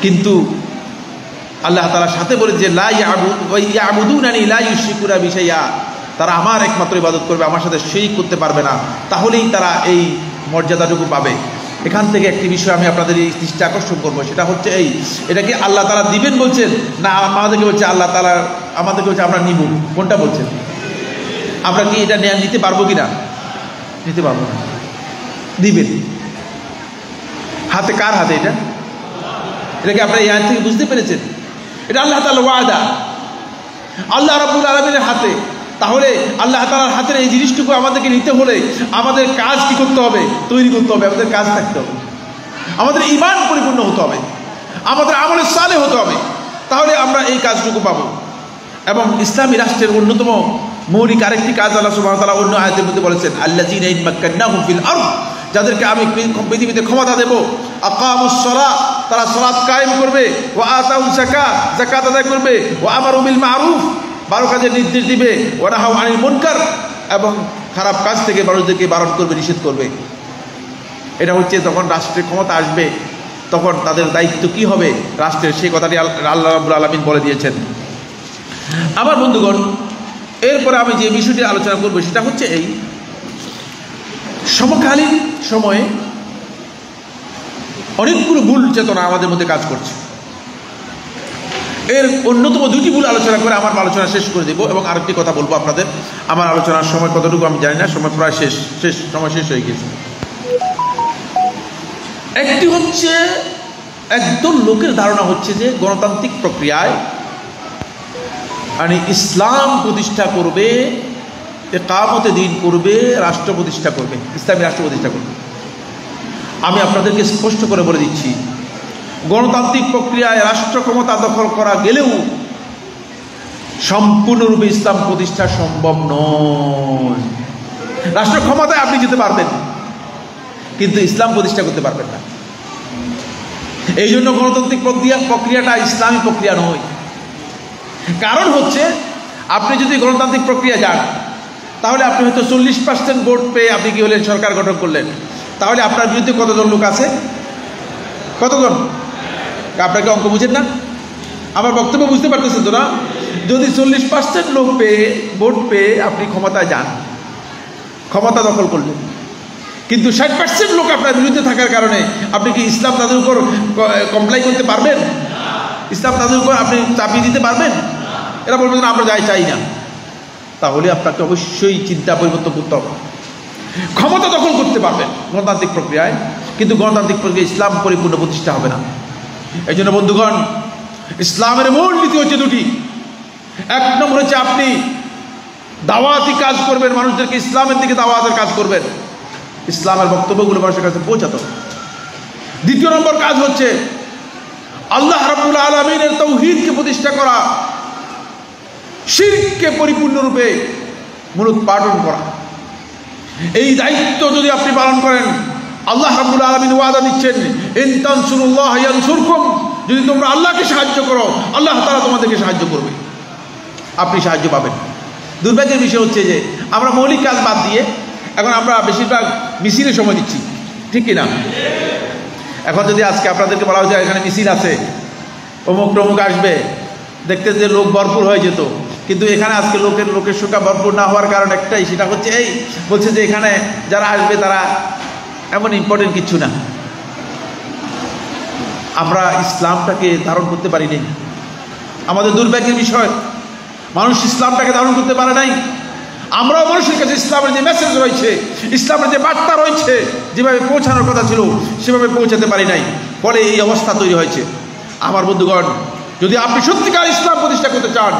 কিন্তু আল্লাহ তাআলা সাথে বলে যে লা ইয়াবুদুনানি লা ইউশরিকুনা বি শাইআ, তারা আমার একমাত্র ইবাদত করবে, আমার সাথে শরীক করতে পারবে না, তাহলেই তারা এই মর্যাদাটুকু পাবে। এখান থেকে একটি বিষয় আমি আপনাদের এই দৃষ্টি আকর্ষণ করবো, সেটা হচ্ছে এটা কি আল্লাহ তাআলা দিবেন বলছেন, না আমাদেরকে বলছে আল্লাহ তাআলা আমাদেরকে বলছে আমরা নিব? কোনটা বলছেন? আমরা কি এটা নিতে পারবো কিনা? নিতে পারবো না। দিবেন হাতে, কার হাতে? এটা কি আপনারা এই আয়াত থেকে বুঝতে পেরেছেন? এটা আল্লাহ তাআলার ওয়াদা, আল্লাহ রাব্বুল আলামিনের হাতে। তাহলে আল্লাহ তাআলার হাতের এই জিনিসটুকু আমাদেরকে নিতে হলে আমাদের কাজ কি করতে হবে? তৈরি করতে হবে, আমাদের কাজ থাকতে হবে, আমাদের ঈমান পরিপূর্ণ হতে হবে, আমাদের আমলে সালেহ হতে হবে, তাহলে আমরা এই কাজটুকু পাবো। এবং ইসলামী রাষ্ট্রের অন্যতম মৌলিক আরেকটি কাজ আল্লাহ সুবহানাহু ওয়া তাআলা অন্য আয়াতের মধ্যে বলেছেন, আল্লাযীনা ইন মাক্কান্নাহুম ফিল আরদ, যাদেরকে আমি পৃথিবীতে ক্ষমতা দেব, আকামুস সালাহ, তারা সালাত কায়েম করবে, ওয়া আতাউজ যাকাত, যাকাত আদায় করবে, ওয়া আমারু বিল মারুফ, ভালো কাজের নির্দেশ দিবে, ওয়া নাহাউ আনিল মুনকার, এবং খারাপ কাজ থেকে মানুষদেরকে বারণ করবে, নিষেধ করবে। এটা হচ্ছে যখন রাষ্ট্রের ক্ষমতা আসবে তখন তাদের দায়িত্ব কি হবে রাষ্ট্রের, সেই কথাটি আল্লাহ রাব্বুল আলামিন বলে দিয়েছেন। আমার বন্ধুগণ, এরপরে আমি যে বিষয়টি আলোচনা করব সেটা হচ্ছে এই সমকালীন সময়ে অনেকগুলো ভুল চেতনা আমাদের মধ্যে কাজ করছে। এর অন্যতম দুইটি ভুল আলোচনা করে আমার আলোচনা শেষ করে দেব এবং আরেকটি কথা বলবো আপনাদের। আমার আলোচনার সময় কতটুকু আমি জানি না, সময় প্রায় সময় শেষ হয়ে গেছে। একটি হচ্ছে একদম লোকের ধারণা হচ্ছে যে গণতান্ত্রিক প্রক্রিয়ায় ইসলাম প্রতিষ্ঠা করবে, ইকামতে দ্বীন করবে, রাষ্ট্র প্রতিষ্ঠা করবে, ইসলামী রাষ্ট্র প্রতিষ্ঠা করবে। আমি আপনাদেরকে স্পষ্ট করে বলে দিচ্ছি, গণতান্ত্রিক প্রক্রিয়ায় রাষ্ট্র ক্ষমতা দখল করা গেলেও সম্পূর্ণরূপে ইসলাম প্রতিষ্ঠা সম্ভব নয়। রাষ্ট্র ক্ষমতায় আপনি যেতে পারবেন কিন্তু ইসলাম প্রতিষ্ঠা করতে পারবেন না। এই জন্য গণতান্ত্রিক প্রক্রিয়াটা ইসলামী প্রক্রিয়া নয়। কারণ হচ্ছে আপনি যদি গণতান্ত্রিক প্রক্রিয়া যান তাহলে আপনি হয়তো 40% ভোট পেয়ে আপনি কি হলেন, সরকার গঠন করলেন। তাহলে আপনার বিরুদ্ধে কতজন লোক আছে? কতজন? আপনাকে অঙ্ক বুঝেন না? আমার বক্তব্য বুঝতে পারতেছেন তো না? যদি 40% লোক পেয়ে, ভোট পেয়ে আপনি ক্ষমতায় যান, ক্ষমতা দখল করলেন, কিন্তু 60% লোক আপনার বিরুদ্ধে থাকার কারণে আপনি কি ইসলাম তাদের উপর কমপ্লাই করতে পারবেন? ইসলাম তাদের উপর আপনি চাপিয়ে দিতে পারবেন? এরা বলবেন আমরা চাই না। তাহলে আপনাকে অবশ্যই চিন্তা পরিবর্তন করতে হবে। ক্ষমতা দখল করতে পারবেন গণতান্ত্রিক প্রক্রিয়ায়, কিন্তু গণতান্ত্রিক প্রক্রিয়া ইসলাম পরিপূর্ণ প্রতিষ্ঠা হবে না। এই জন্য বন্ধুগণ, ইসলামের মূল নীতি হচ্ছে দুটি। এক নম্বর হচ্ছে আপনি দাওয়াতি কাজ করবেন, মানুষদেরকে ইসলামের দিকে দাওয়াতের কাজ করবেন, ইসলামের বক্তব্যগুলো মানুষের কাছে পৌঁছাতে হবে। দ্বিতীয় নম্বর কাজ হচ্ছে আল্লাহ রাব্বুল আলামিনের তাওহীদকে প্রতিষ্ঠা করা, শিরককে পরিপূর্ণরূপে মূলোৎপাটন করা। এই দায়িত্ব যদি আপনি পালন করেন, আল্লাহ রাব্বুল আলামিন ওয়াদা দিচ্ছেন, ইন তানসুরুল্লাহ ইয়ানসুরকুম, যদি তোমরা আল্লাহকে সাহায্য করো আল্লাহ তাআলা তোমাদেরকে সাহায্য করবে, আপনি সাহায্য পাবেন। দুর্ভাগ্যের বিষয় হচ্ছে যে আমরা মৌলিক কাজ বাদ দিয়ে এখন আমরা বেশিরভাগ মিছিলে সময় দিচ্ছি, ঠিক কিনা? এখন যদি আজকে আপনাদেরকে বলা হয় এখানে মিছিল আছে, অমুক টমুক আসবে, দেখতে যে লোক ভরপুর হয়ে যেত, কিন্তু এখানে আজকে লোকের সংখ্যা ভরপুর না হওয়ার কারণ একটাই, সেটা হচ্ছে এই বলছে যে এখানে যারা আসবে তারা এমন ইম্পর্টেন্ট কিছু না। আমরা ইসলামটাকে ধারণ করতে পারি নাই। আমাদের দুর্ভাগ্যের বিষয়, মানুষ ইসলামটাকে ধারণ করতে পারে নাই। আমরাও মানুষের কাছে ইসলামের যে মেসেজ রয়েছে, ইসলামের যে বার্তা রয়েছে, যেভাবে পৌঁছানোর কথা ছিল সেভাবে পৌঁছাতে পারি নাই, ফলে এই অবস্থা তৈরি হয়েছে। আমার বন্ধুগণ, যদি আপনি সত্যিকার ইসলাম প্রতিষ্ঠা করতে চান,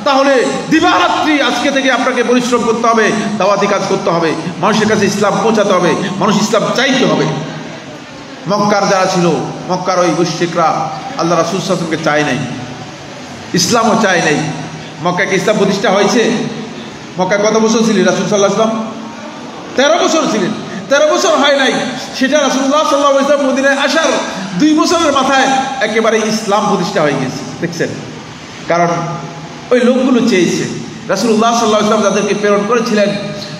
তাহলে দিবারাত্রি আজকে থেকে আপনাকে পরিশ্রম করতে হবে, দাওয়াতি কাজ করতে হবে, মানুষের কাছে ইসলাম পৌঁছাতে হবে, মানুষ ইসলাম চাইতে হবে। মক্কার যারা ছিল, মক্কার ওই মুশরিকরা আল্লাহ রাসূল সাল্লাল্লাহু আলাইহি ওয়াসাল্লামকে চায় নাই, ইসলামও চায় নাই। মক্কায় ইসলাম প্রতিষ্ঠা হয়েছে? মক্কায় কত বছর ছিলেন রাসূল সাল্লাল্লাহু আলাইহি ওয়াসাল্লাম? 13 বছর ছিলেন। 13 বছর হয় নাই, সেটা রাসূলুল্লাহ সাল্লাল্লাহু আলাইহি ওয়াসাল্লাম মদিনায় আসার 2 বছরের মাথায় একেবারে ইসলাম প্রতিষ্ঠা হয়ে গেছে। দেখছেন? কারণ ওই লোকগুলো চেয়েছে, রাসূলুল্লাহ সাল্লাল্লাহু আলাইহি ওয়াসাল্লাম যাদেরকে প্রেরণ করেছিলেন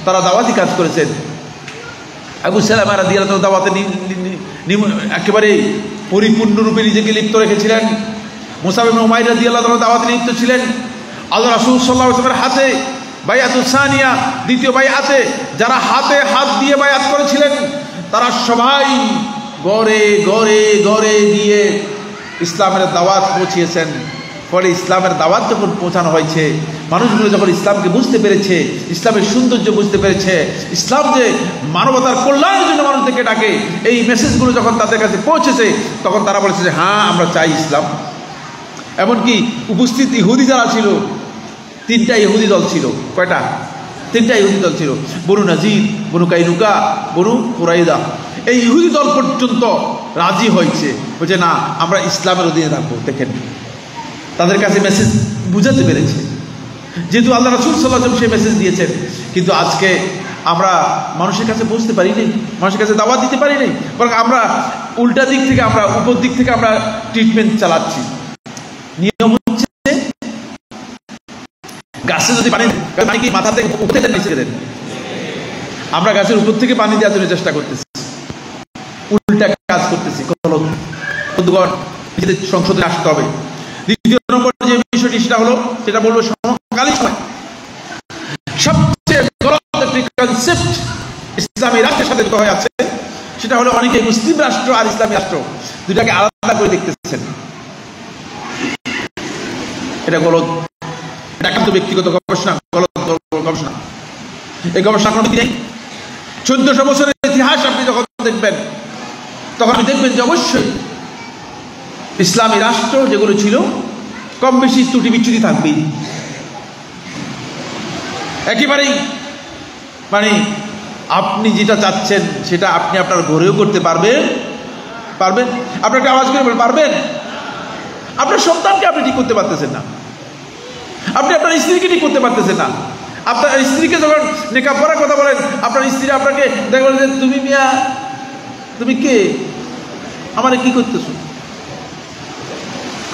তারা দাওয়াতি কাজ করেছেন। আবু সালামা রাদিয়াল্লাহু আনহু দাওয়াতে একেবারে পরিপূর্ণরূপে নিজেকে লিপ্ত রেখেছিলেন। মুসাব ইবনে উমাইর রাদিয়াল্লাহু আনহু দাওয়াতে লিপ্ত ছিলেন। আল্লাহ রাসূল সাল্লাল্লাহু আলাইহি ওয়াসাল্লামের হাতে বায়াতুস সানিয়া, দ্বিতীয় বায়াতে যারা হাতে হাত দিয়ে বায়াত করেছিলেন, তারা সবাই ঘরে ঘরে ঘরে গিয়ে ইসলামের দাওয়াত পৌঁছিয়েছেন। ফলে ইসলামের দাওয়াত যখন পৌঁছানো হয়েছে, মানুষগুলো যখন ইসলামকে বুঝতে পেরেছে, ইসলামের সৌন্দর্য বুঝতে পেরেছে, ইসলাম যে মানবতার কল্যাণের জন্য মানুষদেরকে ডাকে, এই মেসেজগুলো যখন তাদের কাছে পৌঁছেছে, তখন তারা বলেছে যে হ্যাঁ, আমরা চাই ইসলাম। এমনকি উপস্থিত ইহুদি যারা ছিল, 3টা ইহুদি দল ছিল। কয়টা? 3টা ইহুদি দল ছিল, বনু নাজির, বনু কাইনুকা, বনু কুরাইদা। এই ইহুদি দল পর্যন্ত রাজি হয়েছে, বলছে না, আমরা ইসলামের অধীনে থাকবো। দেখেন, তাদের কাছে মেসেজ বুঝাতে পেরেছে, যেহেতু আল্লাহ রাসূল সাল্লাল্লাহু আলাইহি ওয়াসাল্লাম সেই মেসেজ দিয়েছেন। কিন্তু আজকে আমরা মানুষের কাছে পৌঁছতে পারি নাই, মানুষের কাছে দাওয়াত দিতে পারি নাই, বরং আমরা উল্টা দিক থেকে, আমরা উপর দিক থেকে আমরা ট্রিটমেন্ট চালাচ্ছি। নিয়ম হচ্ছে গাছে যদি পানি কি মাথা থেকে উঠতে দেন, নিচে দেন, আমরা গাছের উপর থেকে পানি দেওয়ার জন্য চেষ্টা করতেছি, উল্টা কাজ করতেছি। বন্ধুগণ, নিজেদের সংশোধনে আসতে হবে। দ্বিতীয় নম্বর যে বিষয়টি সেটা বলবো সমকালীন সময় সবচেয়ে গলত একটি কনসেপ্ট ইসলামী রাষ্ট্রের সাথে যুক্ত হয়ে আছে, সেটা হলো অনেকে মুসলিম রাষ্ট্র আর ইসলামী রাষ্ট্র দুটাকে আলাদা করে দেখতেছেন। এটা গলত, এটা কিন্তু ব্যক্তিগত গবেষণা, গলত গবেষণা। এই গবেষণা কোনো নেই। 1400 বছরের ইতিহাস আপনি যখন দেখবেন, তখন আপনি দেখবেন যে অবশ্যই ইসলামী রাষ্ট্র যেগুলো ছিল কম বেশি ত্রুটি বিচ্যুতি থাকবেই। একেবারেই মানে আপনি যেটা চাচ্ছেন সেটা আপনি আপনার ঘরেও করতে পারবেন। আপনাকে আওয়াজ করে বলবেন পারবেন। আপনার সন্তানকে আপনি ঠিক করতে পারতেছেন না, আপনি আপনার স্ত্রীকে ঠিক করতে পারতেছেন না। আপনার স্ত্রীকে যখন নেকাব করার কথা বলেন, আপনার স্ত্রী আপনাকে দেখবেন যে তুমি মিয়া, তুমি কে, আমারে কি করতেছো,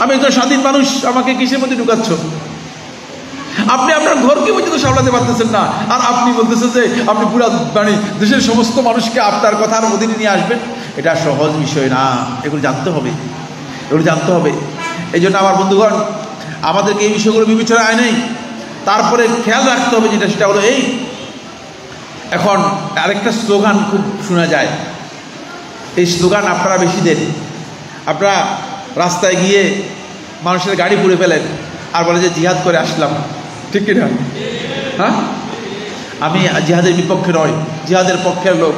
আমি একজন স্বাধীন মানুষ, আমাকে কিসের মধ্যে ঢুকাচ্ছ? আপনি আপনার ঘরকে পর্যন্ত সামলাতে পারতেছেন না, আর আপনি বলতেছেন যে আপনি পুরো মানে দেশের সমস্ত মানুষকে আপনার কথার অধীনে নিয়ে আসবেন। এটা সহজ বিষয় না, এগুলো জানতে হবে। এই জন্য আমার বন্ধুগণ, আমাদেরকে এই বিষয়গুলো বিবেচনায় নেই, তারপরে খেয়াল রাখতে হবে যেটা, সেটা হলো এই, এখন আরেকটা স্লোগান খুব শোনা যায়, এই স্লোগান আপনারা বেশি দেন। আপনারা রাস্তায় গিয়ে মানুষের গাড়ি পুড়ে ফেলেন আর বলে যে জিহাদ করে আসলাম, ঠিক কিনা? হ্যাঁ, আমি জিহাদের বিপক্ষে নয়, জিহাদের পক্ষের লোক।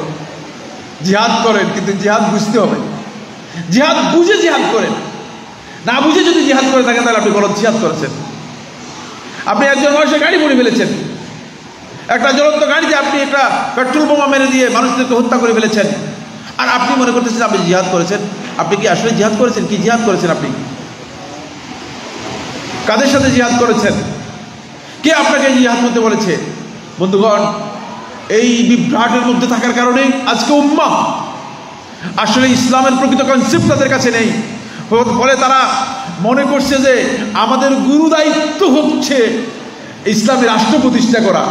জিহাদ করেন, কিন্তু জিহাদ বুঝতে হবে। জিহাদ বুঝে জিহাদ করেন, না বুঝে যদি জিহাদ করে থাকেন তাহলে আপনি গলত জিহাদ করেছেন। আপনি একজন মানুষের গাড়ি পুড়ে ফেলেছেন, একটা জ্বলন্ত গাড়িতে আপনি একটা পেট্রোল বোমা মেরে দিয়ে মানুষদেরকে হত্যা করে ফেলেছেন, আর আপনি মনে করতেছেন আপনি জিহাদ করেছেন। আপনি কি আসলে জিহাদ করেছেন? কি জিহাদ করেছেন আপনি? কাদের সাথে জিহাদ করেছেন? কে আপনাকে জিহাদ করতে বলেছে? বন্ধুগণ, এই বিভ্রাটের মধ্যে থাকার কারণে আজকে উম্মাহ আসলে ইসলামের প্রকৃত কনসেপ্ট তাদের কাছে নেই। ফলে তারা মনে করছে যে আমাদের গুরু দায়িত্ব হচ্ছে ইসলামী রাষ্ট্র প্রতিষ্ঠা করা।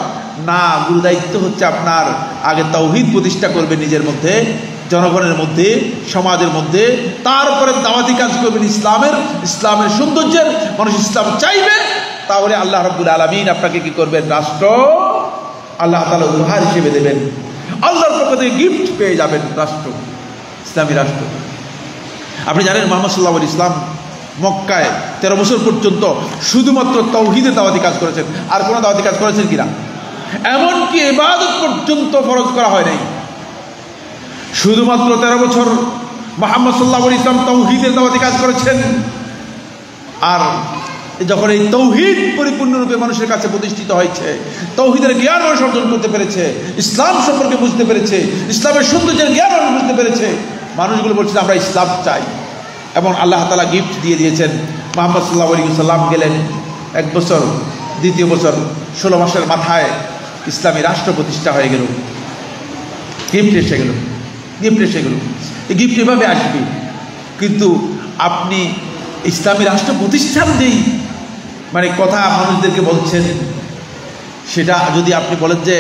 না, গুরু দায়িত্ব হচ্ছে আপনার আগে তাওহীদ প্রতিষ্ঠা করবেন নিজের মধ্যে, জনগণের মধ্যে, সমাজের মধ্যে, তারপরে দাওয়াতি কাজ করবেন ইসলামের সৌন্দর্যের। মানুষ ইসলাম চাইবে, তাহলে আল্লাহ রাব্বুল আলামিন আপনাকে কি করবেন? রাষ্ট্র আল্লাহ তাআলা উপহার হিসেবে দেবেন, আল্লাহর পক্ষ থেকে গিফট পেয়ে যাবেন রাষ্ট্র, ইসলামী রাষ্ট্র। আপনি জানেন মুহাম্মদ সাল্লাল্লাহু আলাইহি ওয়াসাল্লাম মক্কায় 13 বছর পর্যন্ত শুধুমাত্র তাওহীদের দাওয়াতি কাজ করেছেন। আর কোনো দাওয়াতি কাজ করেছেন কিনা? এমনকি ইবাদত পর্যন্ত ফরজ করা হয় নাই। শুধুমাত্র 13 বছর মুহাম্মদ সাল্লাল্লাহু আলাইহি ওয়াসাল্লাম তাওহীদের দাওয়াতি কাজ করেছেন। আর যখন এই তাওহীদ পরিপূর্ণরূপে মানুষের কাছে প্রতিষ্ঠিত হয়েছে, তাওহীদের জ্ঞান মানুষ অর্জন করতে পেরেছে, ইসলাম সম্পর্কে বুঝতে পেরেছে, ইসলামের সৌন্দর্যের জ্ঞান মানুষ বুঝতে পেরেছে, মানুষগুলো বলছে আমরা ইসলাম চাই। এবং আল্লাহ তাআলা গিফট দিয়ে দিয়েছেন। মুহাম্মদ সাল্লাল্লাহু আলাইহি ওয়াসাল্লাম গেলেন 1 বছর, দ্বিতীয় বছর 16 মাসের মাথায় ইসলামী রাষ্ট্র প্রতিষ্ঠা হয়ে গেল। গিফট এসে গেল। এই গিফট এভাবে আসবে, কিন্তু আপনি ইসলামী রাষ্ট্র প্রতিষ্ঠান যেই কথা মানুষদেরকে বলছেন, সেটা যদি আপনি বলেন যে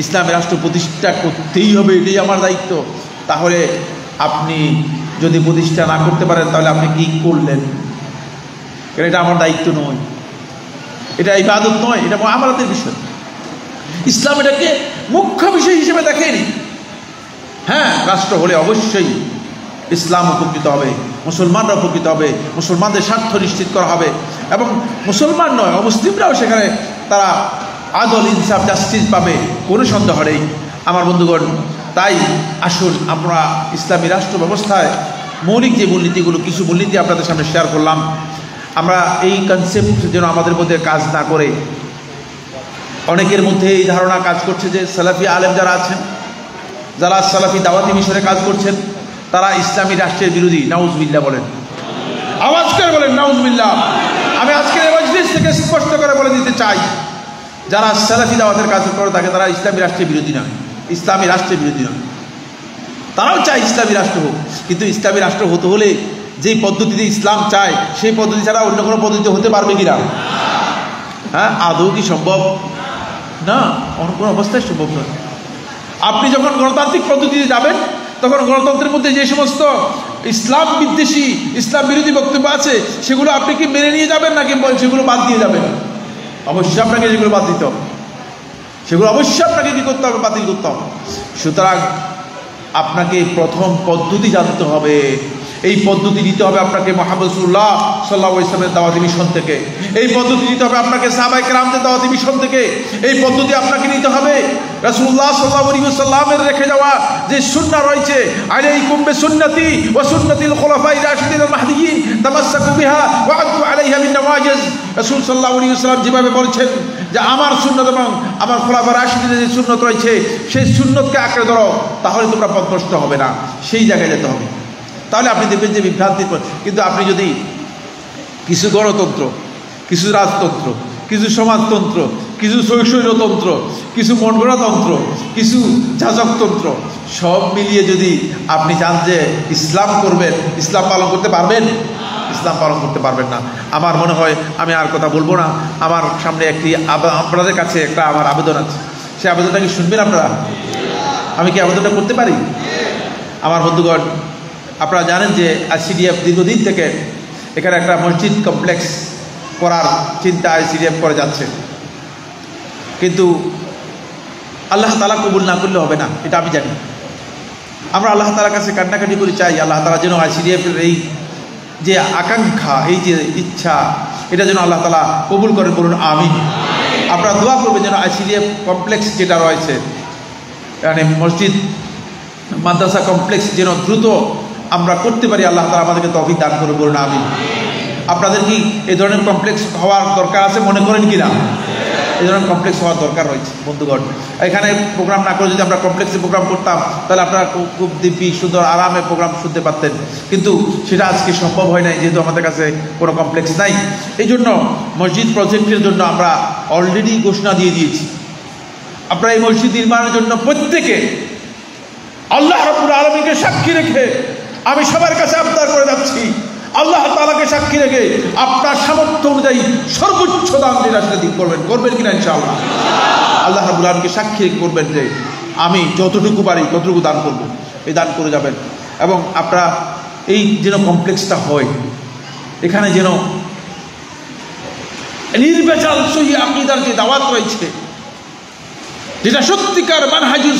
ইসলামী রাষ্ট্র প্রতিষ্ঠা করতেই হবে, এটাই আমার দায়িত্ব, তাহলে আপনি যদি প্রতিষ্ঠা না করতে পারেন তাহলে আপনি কি করলেন? এটা আমার দায়িত্ব নয়, এটা ইবাদত নয়, এটা মুআমালাতের বিষয়। ইসলাম এটাকে মুখ্য বিষয় হিসেবে দেখেনি। হ্যাঁ, রাষ্ট্র হলে অবশ্যই ইসলাম উপকৃত হবে, মুসলমানরা উপকৃত হবে, মুসলমানদের স্বার্থ নিশ্চিত করা হবে, এবং মুসলমান নয় অমুসলিমরাও সেখানে তারা আদল, ইনসাফ, জাস্টিস পাবে, কোনো সন্দেহ নেই। আমার বন্ধুগণ, তাই আসুন আমরা ইসলামী রাষ্ট্র ব্যবস্থায় মৌলিক যে মূলনীতিগুলো, কিছু মূলনীতি আপনাদের সামনে শেয়ার করলাম। আমরা এই কনসেপ্ট যেন আমাদের মধ্যে কাজ না করে। অনেকের মধ্যে এই ধারণা কাজ করছে যে সালাফি আলেম যারা আছেন, যারা সালাফি দাওয়াতি মিশনে কাজ করছেন, তারা ইসলামী রাষ্ট্রের বিরোধী। নাউজুবিল্লাহ বলেন, আওয়াজ করে বলেন নাউজুবিল্লাহ। আমি আজকের এই মজলিস থেকে স্পষ্ট করে বলে দিতে চাই, যারা সালাফি দাওয়াতের কাজ করে থাকে তারা ইসলামী রাষ্ট্রের বিরোধী নয়, ইসলামী রাষ্ট্রের বিরোধী নয়। তারাও চায় ইসলামী রাষ্ট্র হোক, কিন্তু ইসলামী রাষ্ট্র হতে হলে যেই পদ্ধতিতে ইসলাম চায় সেই পদ্ধতি ছাড়া অন্য কোনো পদ্ধতিতে হতে পারবে কিনা? হ্যাঁ, আদৌ কি সম্ভব? না, অন্য কোনো অবস্থায় সম্ভব নয়। আপনি যখন গণতান্ত্রিক পদ্ধতিতে যাবেন, তখন গণতন্ত্রের মধ্যে যে সমস্ত ইসলাম বিদ্বেষী, ইসলাম বিরোধী বক্তব্য আছে, সেগুলো আপনি কি মেনে নিয়ে যাবেন নাকি সেগুলো বাদ দিয়ে যাবেন? অবশ্যই আপনাকে সেগুলো বাদ দিতে হবে, সেগুলো অবশ্যই আপনাকে কি করতে হবে? বাতিল করতে হবে। সুতরাং আপনাকে প্রথম পদ্ধতি জানতে হবে। এই পদ্ধতি নিতে হবে আপনাকে মুহাম্মদ রাসূলুল্লাহ সাল্লাল্লাহু আলাইহি ওয়াসাল্লামের দাওয়াতি মিশন থেকে। এই পদ্ধতি নিতে হবে আপনাকে সাহাবায়ে কেরামদের দাওয়াতি মিশন থেকে। এই পদ্ধতি আপনাকে নিতে হবে রাসূলুল্লাহ সাল্লাল্লাহু আলাইহি ওয়াসাল্লামের রেখে যাওয়া যে সুন্নাহ রয়েছে, আলাইকুম বিসুন্নতি ওয়া সুন্নাতিল খুলাফায়ে রাশিদিন আল মাহদিয়িন তামাসসাকু বিহা ওয়া আদু আলাইহা বিন নওয়াজিজ। রাসূল সাল্লাল্লাহু আলাইহি ওয়াসাল্লাম যেভাবে বলেছেন যে আমার সুন্নাত এবং আমার খুলাফা রাশিদিনের যে সুন্নাত রয়েছে, সেই সুন্নাতকে আঁকড়ে ধরো, তাহলে তোমরা পথভ্রষ্ট হবে না। সেই জায়গায় যেতে হবে, তাহলে আপনি দেখবেন যে বিভ্রান্তির পর। কিন্তু আপনি যদি কিছু গণতন্ত্র, কিছু রাজতন্ত্র, কিছু সমাজতন্ত্র, কিছু স্বৈরতন্ত্র, কিছু মনগড়াতন্ত্র, কিছু যাজকতন্ত্র সব মিলিয়ে যদি আপনি চান যে ইসলাম করবেন, ইসলাম পালন করতে পারবেন? ইসলাম পালন করতে পারবেন না। আমার মনে হয় আমি আর কথা বলবো না। আমার সামনে একটি আপনাদের কাছে একটা আমার আবেদন আছে, সেই আবেদনটা কি শুনবেন আপনারা? আমি কি আবেদনটা করতে পারি? আমার বন্ধুগণ, আপনারা জানেন যে আইসিডিএফ দীর্ঘদিন থেকে এখানে একটা মসজিদ কমপ্লেক্স করার চিন্তা আইসিডিএফ করে যাচ্ছে, কিন্তু আল্লাহ তাআলা কবুল না করলে হবে না, এটা আমি জানি। আমরা আল্লাহ তাআলার কাছে কান্নাকাটি করে চাই আল্লাহ তাআলা যেন আইসিডিএফের এই যে আকাঙ্ক্ষা, এই যে ইচ্ছা, এটা যেন আল্লাহ তাআলা কবুল করেন। বলুন আমিন। আপনারা দোয়া করবেন যেন আইসিডিএফ কমপ্লেক্স যেটা রয়েছে, মানে মসজিদ মাদ্রাসা কমপ্লেক্স যেন দ্রুত আমরা করতে পারি। আল্লাহ তাআলা আমাদেরকে তৌফিক দান করুন, বলুন আমিন। আপনাদের কি এই ধরনের কমপ্লেক্স হওয়ার দরকার আছে মনে করেন কি না? এই ধরনের কমপ্লেক্স হওয়ার দরকার রয়েছে বন্ধুগণ। এখানে প্রোগ্রাম না করে যদি আমরা কমপ্লেক্সে প্রোগ্রাম করতাম তাহলে আপনারা খুব দিব্যি সুন্দর আরামে প্রোগ্রাম শুনতে পারতেন, কিন্তু সেটা আজকে সম্ভব হয় নাই যেহেতু আমাদের কাছে কোনো কমপ্লেক্স নাই। এই জন্য মসজিদ প্রজেক্টের জন্য আমরা অলরেডি ঘোষণা দিয়ে দিয়েছি। আপনারা এই মসজিদ নির্মাণের জন্য প্রত্যেকে আল্লাহ রাব্বুল আলামিনকে সাক্ষী রেখে আমি সবার কাছে আবদার করে যাচ্ছি, আল্লাহ তাআলাকে সাক্ষী রেখে আপনার সামর্থ্য অনুযায়ী সর্বোচ্চ দান যেটা সেটা দিক করবেন কিনা ইনশাআল্লাহ। আল্লাহ রাব্বুল আলামিনকে সাক্ষী রেখে করবেন যে আমি যতটুকু পারি ততটুকু দান করব, এই দান করে যাবেন। এবং আপনারা এই যেন কমপ্লেক্সটা হয়, এখানে যেন নির্ভেজাল সহি আকীদার যে দাওয়াত রয়েছে, যেটা সত্যিকার মানহাজুল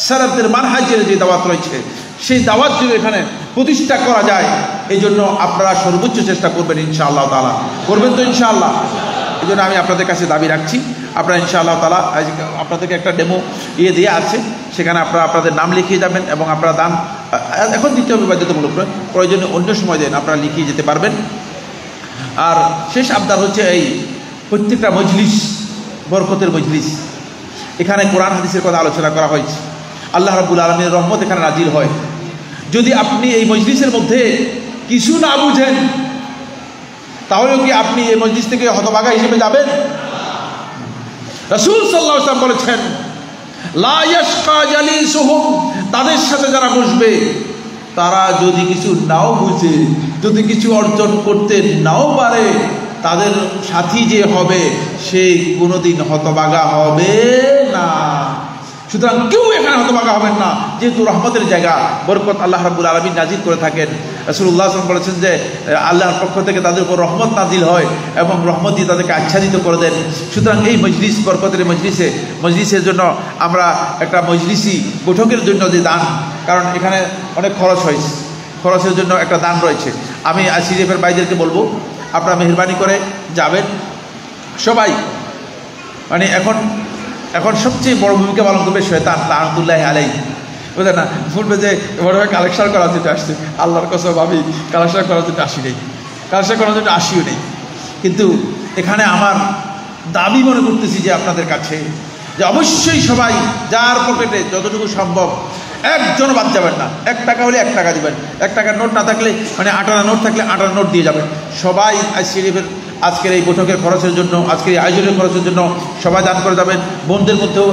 সালাফদের মানহাজের যে দাওয়াত রয়েছে, সেই দাওয়াত যদি এখানে প্রতিষ্ঠা করা যায়, এই জন্য আপনারা সর্বোচ্চ চেষ্টা করবেন ইনশাআল্লাহ তাআলা। করবেন তো ইনশাআল্লাহ? এই জন্য আমি আপনাদের কাছে দাবি রাখছি, আপনারা ইনশাআল্লাহ তাআলা আপনাদেরকে একটা ডেমো দেওয়া আছে, সেখানে আপনারা আপনাদের নাম লিখিয়ে যাবেন এবং আপনারা দান এখন দিতে হবে বাধ্যতামূলক নয়, প্রয়োজনে অন্য সময় দেন আপনারা লিখিয়ে যেতে পারবেন। আর শেষ আবদার হচ্ছে এই প্রত্যেকটা মজলিস বরকতের মজলিস, এখানে কোরআন হাদিসের কথা আলোচনা করা হয়েছে, আল্লাহ রাব্বুল আলামিনের রহমত এখানে নাজিল হয়। যদি আপনি এই মজলিসের মধ্যে কিছু না বুঝেন তাহলে কি আপনি এই মজলিস থেকে হতভাগা হিসেবে যাবেন? রাসূল সাল্লাল্লাহু আলাইহি ওয়াসাল্লাম বলেছেন, লা ইয়াশকা জালিসুহুম, তাদের সাথে যারা বসবে তারা যদি কিছু নাও বুঝে, যদি কিছু অর্জন করতে নাও পারে, তাদের সাথী যে হবে সে কোনোদিন হতভাগা হবে না। সুতরাং কেউ এখানে হতভাগা হবেন না, যেহেতু রহমতের জায়গা, বরকত আল্লাহ রাব্বুল আলামিন নাজিল করে থাকেন। রাসূলুল্লাহ সাল্লাল্লাহু আলাইহি ওয়াসাল্লাম বলেছেন যে আল্লাহর পক্ষ থেকে তাদের উপর রহমত নাজিল হয় এবং রহমত দিয়ে তাদেরকে আচ্ছাদিত করে দেন। সুতরাং এই মজলিস বরকতের মজলিসের জন্য আমরা একটা মজলিসি বৈঠকের জন্য যে দান, কারণ এখানে অনেক খরচ হয়েছে, খরচের জন্য একটা দান রয়েছে। আমি আইসিডিএফের ভাইদেরকে বলবো আপনারা মেহরবানি করে যাবেন সবাই। মানে এখন সবচেয়ে বড় ভূমিকা পালন করবে শয়তান লাআনাতুল্লাহি আলাইহি, বুঝলেন না? বলবে যে বড় ভাই কালেকশন করার জন্য আসছে, আল্লাহর কসম আমি কালেকশন করার জন্য আসি নেই, কালেকশন করার জন্য আসিও নেই। কিন্তু এখানে আমার দাবি মনে করতেছি যে আপনাদের কাছে যে অবশ্যই সবাই যার পকেটে যতটুকু সম্ভব একজন বাদ যাবেন না। 1 টাকা হলে 1 টাকা দিবেন, 1 টাকার নোট না থাকলে মানে 8 আনা নোট থাকলে 8 আনা নোট দিয়ে যাবেন। সবাই আইসিডিএফের আজকের এই বৈঠকের খরচের জন্য, আজকের এই আয়োজনের খরচের জন্য সবাই দান করে যাবেন। বোনদের মধ্যেও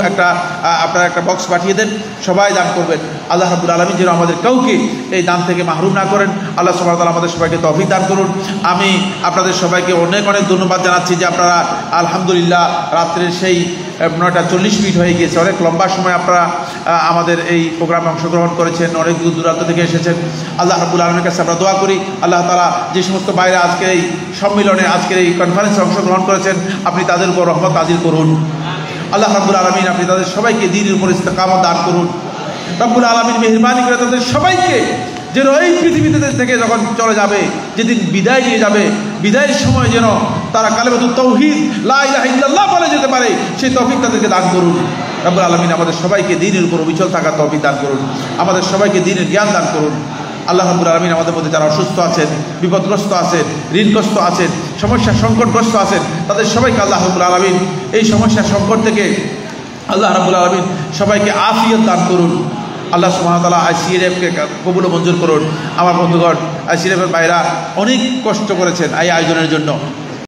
আপনারা একটা বক্স পাঠিয়ে দেন, সবাই দান করবেন। আল্লাহ রাব্বুল আলামিন যেন আমাদের কাউকে এই দান থেকে মাহরুম না করেন। আল্লাহ সুবহানাহু ওয়া তাআলা আমাদের সবাইকে তৌফিক দান করুন। আমি আপনাদের সবাইকে অনেক অনেক ধন্যবাদ জানাচ্ছি যে আপনারা আলহামদুলিল্লাহ রাত্রের সেই 9:40 হয়ে গিয়েছে, অনেক লম্বা সময় আপনারা আমাদের এই প্রোগ্রামে অংশগ্রহণ করেছেন, অনেক দূর দূরান্ত থেকে এসেছেন। আল্লাহ রাব্বুল আলামিনের কাছে আমরা দোয়া করি আল্লাহ তাআলা যে সমস্ত ভাইরা আজকের এই সম্মেলনে আজকের এই কনফারেন্সে অংশগ্রহণ করেছেন আপনি তাদের উপর রহমত নাজিল করুন। আল্লাহ রাব্বুল আলামিন আপনি তাদের সবাইকে দ্বীনের উপর ইস্তেকামত দান করুন। রাব্বুল আলামিন মেহেরবানি করে তাদের সবাইকে যেন এই পৃথিবীতে থেকে যখন চলে যাবে, যেদিন বিদায় নিয়ে যাবে, বিদায়ের সময় যেন তারা কালেমাতুত তাওহীদ লা ইলাহা ইল্লাল্লাহ বলে যেতে পারে, সেই তৌফিক তাদেরকে দান করুন। রাব্বুল আলামিন আমাদের সবাইকে দ্বীনের উপর অবিচল থাকার তৌফিক দান করুন, আমাদের সবাইকে দ্বীনের জ্ঞান দান করুন। আল্লাহ রাব্বুল আলামিন আমাদের মধ্যে যারা অসুস্থ আছেন, বিপদগ্রস্ত আছেন, ঋণগ্রস্ত আছেন, সমস্যা সংকটগ্রস্ত আছেন, তাদের সবাইকে আল্লাহ রাব্বুল আলামিন এই সমস্যা সংকট থেকে আল্লাহ রাব্বুল আলামিন সবাইকে আফিয়ত দান করুন। আল্লাহ সুবহানাহু ওয়া তাআলা আইসিএফকে কবুল ও মঞ্জুর করুন। আমার বন্ধুগণ, আইসিএফের ভাইরা অনেক কষ্ট করেছেন এই আয়োজনের জন্য।